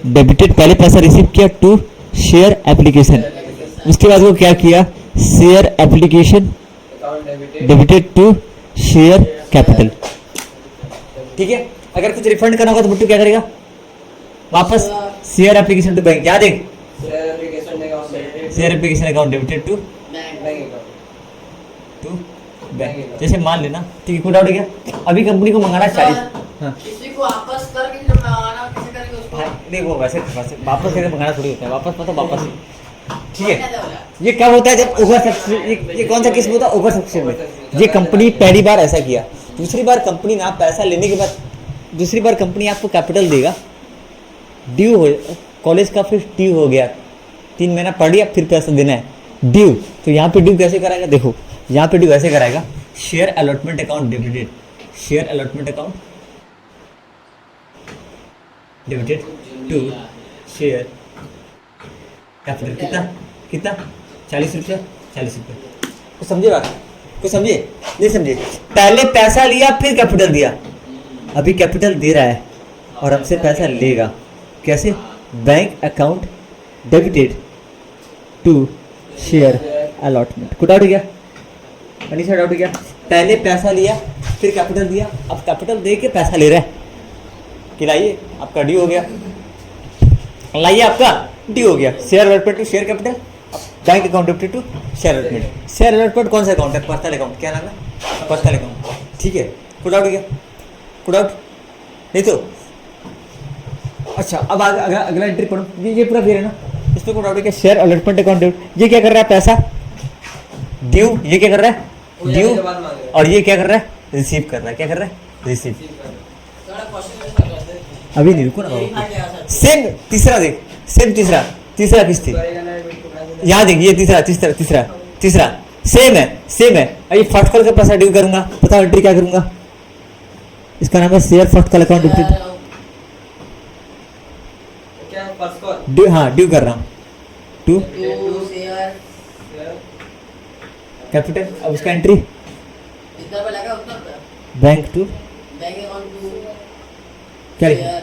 डेबिटेड, पहले पैसा रिसीव किया टू शेयर एप्लीकेशन, उसके बाद वो क्या किया, share application debited to share capital. ठीक है, अगर कुछ रिफंड करना होगा तो मुट्टू क्या करेगा, वापस शेयर एप्लीकेशन टू बैंक, क्या देख, share application account debited to bank. जैसे मान लेना, ठीक है, कोई डाउट है क्या, अभी कंपनी को मंगाना 40, हाँ किसी को वापस करके जब मंगाना किसी करेंगे उसको नहीं, वो वैसे वापस करके मंगाना थोड़ी होता है, वापस मतलब वापस ही। ठीक है, क्या बोला? ये क्या होता है जब ओवर सब्सक्रिप्शन, ये कौन सा किस्म होता है, ओवर सब्सक्रिप्शन में। ये कंपनी पहली बार ऐसा किया, दूसरी बार कंपनी ना पैसा लेने के बाद, दूसरी बार कंपनी आपको कैपिटल देगा, ड्यू हो, कॉलेज का फिर ड्यू हो गया, 3 महीना पढ़ लिया, फिर पैसा देना है, ड्यू। तो यहाँ पे ड्यू कैसे कराएगा, देखो यहाँ पे ड्यू ऐसे कराएगा, share allotment account debited, share allotment account debited to share capital, कितना 40 रुपये, 40 रुपये। कुछ समझे बात, कुछ समझे, नहीं समझे, पहले पैसा लिया फिर कैपिटल दिया, अभी कैपिटल दे रहा है और हमसे पैसा लेगा, कैसे, bank account debited to share allotment. कुछ डाउट हो गया, अनिशा डाउट हो गया, पहले पैसा लिया फिर कैपिटल दिया, अब कैपिटल दे के पैसा ले रहा है कि लाइए आपका ड्यू हो गया, लाइए आपका ड्यू हो गया, share allotment to share capital, bank account debited to share allotment. Share allotment कौन सा अकाउंट है, पर्सनल अकाउंट, क्या नाम है, पर्सनल अकाउंट। ठीक है, कुछ डाउट हो गया, कुछ डाउट नहीं तो अच्छा, अब अगला एंट्री पढ़ो, ये पूरा क्लियर है ना, इसमें कोई डाउट है क्या, शेयर अलॉटमेंट अकाउंट डेबिट, ये क्या कर रहा है, पैसा ड्यू, ये क्या कर रहा है, ड्यू, और ये क्या कर रहा है, रिसीव कर रहा है, क्या कर रहा है, रिसीव। थोड़ा क्वेश्चन करते हैं। अभी नहीं, रुको ना, सेम तीसरा देख, सेम तीसरा किस थी, यहाँ देख, ये तीसरा सेम है। अभी फर्स्ट कॉल का पैसा ड्यू करूंगा, पता एंट्री क्या करूंगा, इसका नाम है share first call account debited, due, हाँ ड्यू कर रहा हूँ टू शेयर कैपिटल। अब उसका एंट्री जितना पे लगा उतना पे bank to bank account to क्या लिखा, share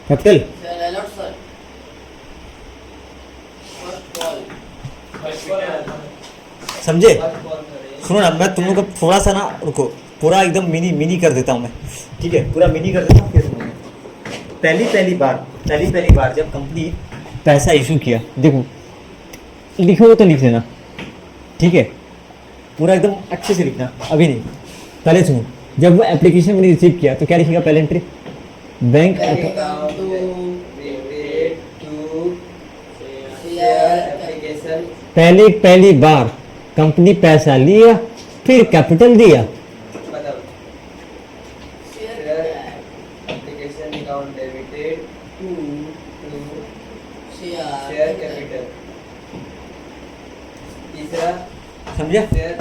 capital, share allot sir first call समझे। सुनो ना, मैं तुम लोग को थोड़ा सा ना रुको, पूरा एकदम मिनी कर देता हूँ मैं, ठीक है, पूरा मिनी कर देता हूँ, फिर सुनो। पहली बार जब कंपनी पैसा इशू किया, देखो लिखोगे तो लिख लेना, ठीक है, पूरा एकदम अच्छे से लिखना, अभी नहीं, पहले सुनो। जब वो एप्लीकेशन मैंने रिसीव किया तो क्या लिखेगा, पहले entry bank account to share application पहली बार कंपनी पैसा लिया फिर कैपिटल दिया, application account debited to share capital. तीसरा समझे, शेयर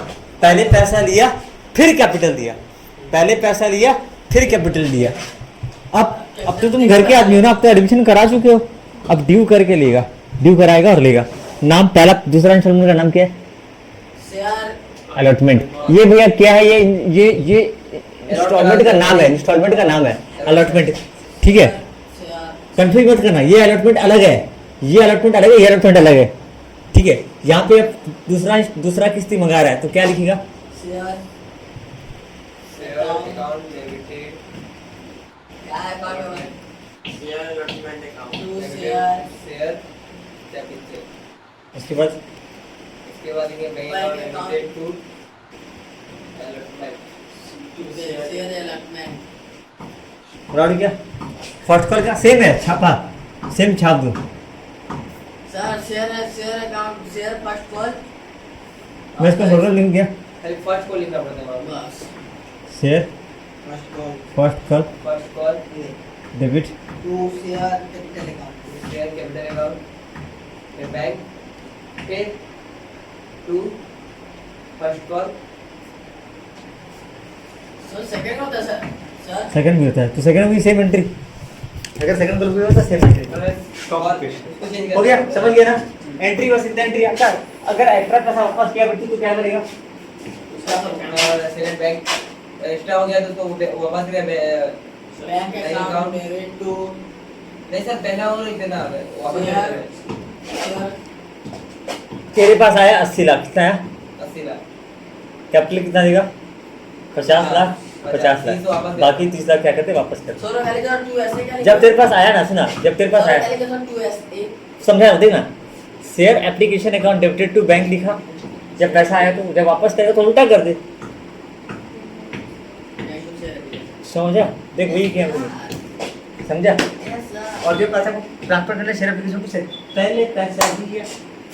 पहले पैसा लिया फिर कैपिटल दिया, पहले पैसा लिया फिर कैपिटल दिया। अब तो तुम घर के आदमी हो ना, अब तो एडमिशन करा चुके हो, अब ड्यू करके लेगा, ड्यू कराएगा और लेगा। नाम पहला, दूसरा इंस्टॉलमेंट का नाम क्या है, शेयर अलॉटमेंट। ये भैया क्या है, ये इंस्टॉलमेंट का नाम है, इंस्टॉलमेंट का नाम है अलॉटमेंट, ठीक है, शेयर कंफ्यूज मत करना, ये अलॉटमेंट अलग है, ये अलॉटमेंट अलग है, ये अलॉटमेंट अलग है, ठीक है। यहाँ पे दूसरा किस्ती मंगा रहा है तो क्या लिखेगा, शेयर शेयर अकाउंट डेबिटेड क्या है अकाउंट में share allotment account to share share capital. उसके बाद इसके बाद ये bank account debited to allotment. Share allotment क्या फर्स्ट कॉल का सेम है, छापा सेम छाप दो, sir share account share first call मैं इसको सोल्डर लिंक किया खाली फर्स्ट को लिखना पड़ता है वहाँ पे। बस share first call first call first call debit to share capital account share capital account फिर बैंक फिर to first call sir second होता है सर सेकंड भी होता है तो सेकंड भी सेम एंट्री अगर सेकंड कॉल भी होता है सेम एंट्री और उसको चेंज हो गया समझ गया ना एंट्री और सिद्ध एंट्री आता अगर एक्स्ट्रा पैसा वापस किया बच्ची तो क्या करेगा उसका तो और सेकंड बैंक एक्स्ट्रा हो गया तो वापस गया बैंक अकाउंट डेबिट टू नहीं सर पहला और इतना वापस शेयर गया शेयर तेरे पास आया 80 लाख कितना आया 80 लाख कैपिटल कितना देगा 50 लाख 50 30 तो वापस लाख गया। बाकी 30 लाख क्या करते वापस कर सर खाली का 2 ऐसे क्या जब तेरे पास आया ना सुना जब तेरे पास आया खाली का 2 ऐसे समझा देख ना share application account debited to bank लिखा जब पैसा आया तो जब वापस करेगा तो उल्टा कर दे समझा देख वही किया हमने समझा और जो पैसा को ट्रांसफर करने शेयर एप्लीकेशन को से पहले पैसा दिया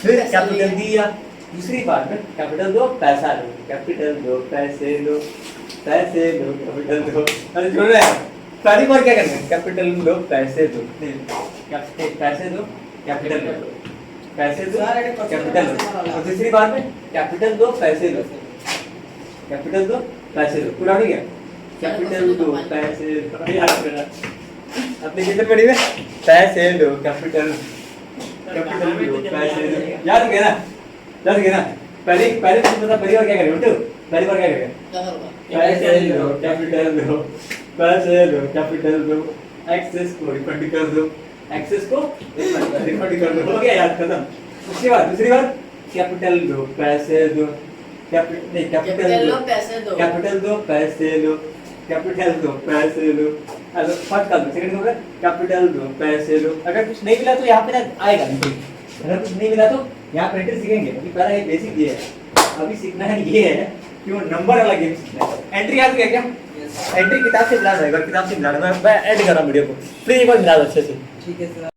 फिर कैपिटल दिया दूसरी बात में कैपिटल दो पैसा लो कैपिटल दो पैसे लो कैपिटल दो अरे जोड़ रहे हैं पहली बार क्या करना है कैपिटल दो पैसे दो कैपिटल पैसे दो कैपिटल दो पैसे दो कैपिटल दो और तीसरी बार में कैपिटल दो पैसे दो कैपिटल दो पैसे दो पूरा हो गया कैपिटल दो पैसे दो याद करना अपने कितने पढ़ी में पैसे दो कैपिटल कैपिटल दो पैसे दो याद गया ना पहले पहले तुम बता पहली बार क्या करेगा बेटू पहली बार क्या करेगा पैसे दो कैपिटल दो एक्सेस को रिफंड कर दो एक्सेस को रिफंड कर दो हो गया याद खत्म उसके बाद दूसरी बार कैपिटल दो पैसे दो कैपिटल दो पैसे दो कैपिटल दो पैसे लो कैपिटल दो पैसे लो अगर फर्स्ट का सेकंड होगा कैपिटल दो पैसे लो अगर कुछ नहीं मिला तो यहाँ पे ना आएगा नहीं अगर कुछ नहीं मिला तो यहाँ पे एंट्री सीखेंगे अभी पहला ये बेसिक ये है अभी सीखना है ये है कि वो नंबर वाला गेम सीखना है एंट्री याद हो गया क्या एंट्री किताब से मिला रहेगा किताब से मिला मैं ऐड कर रहा हूँ वीडियो को प्लीज एक बार मिला दो अच्छे से ठीक है सर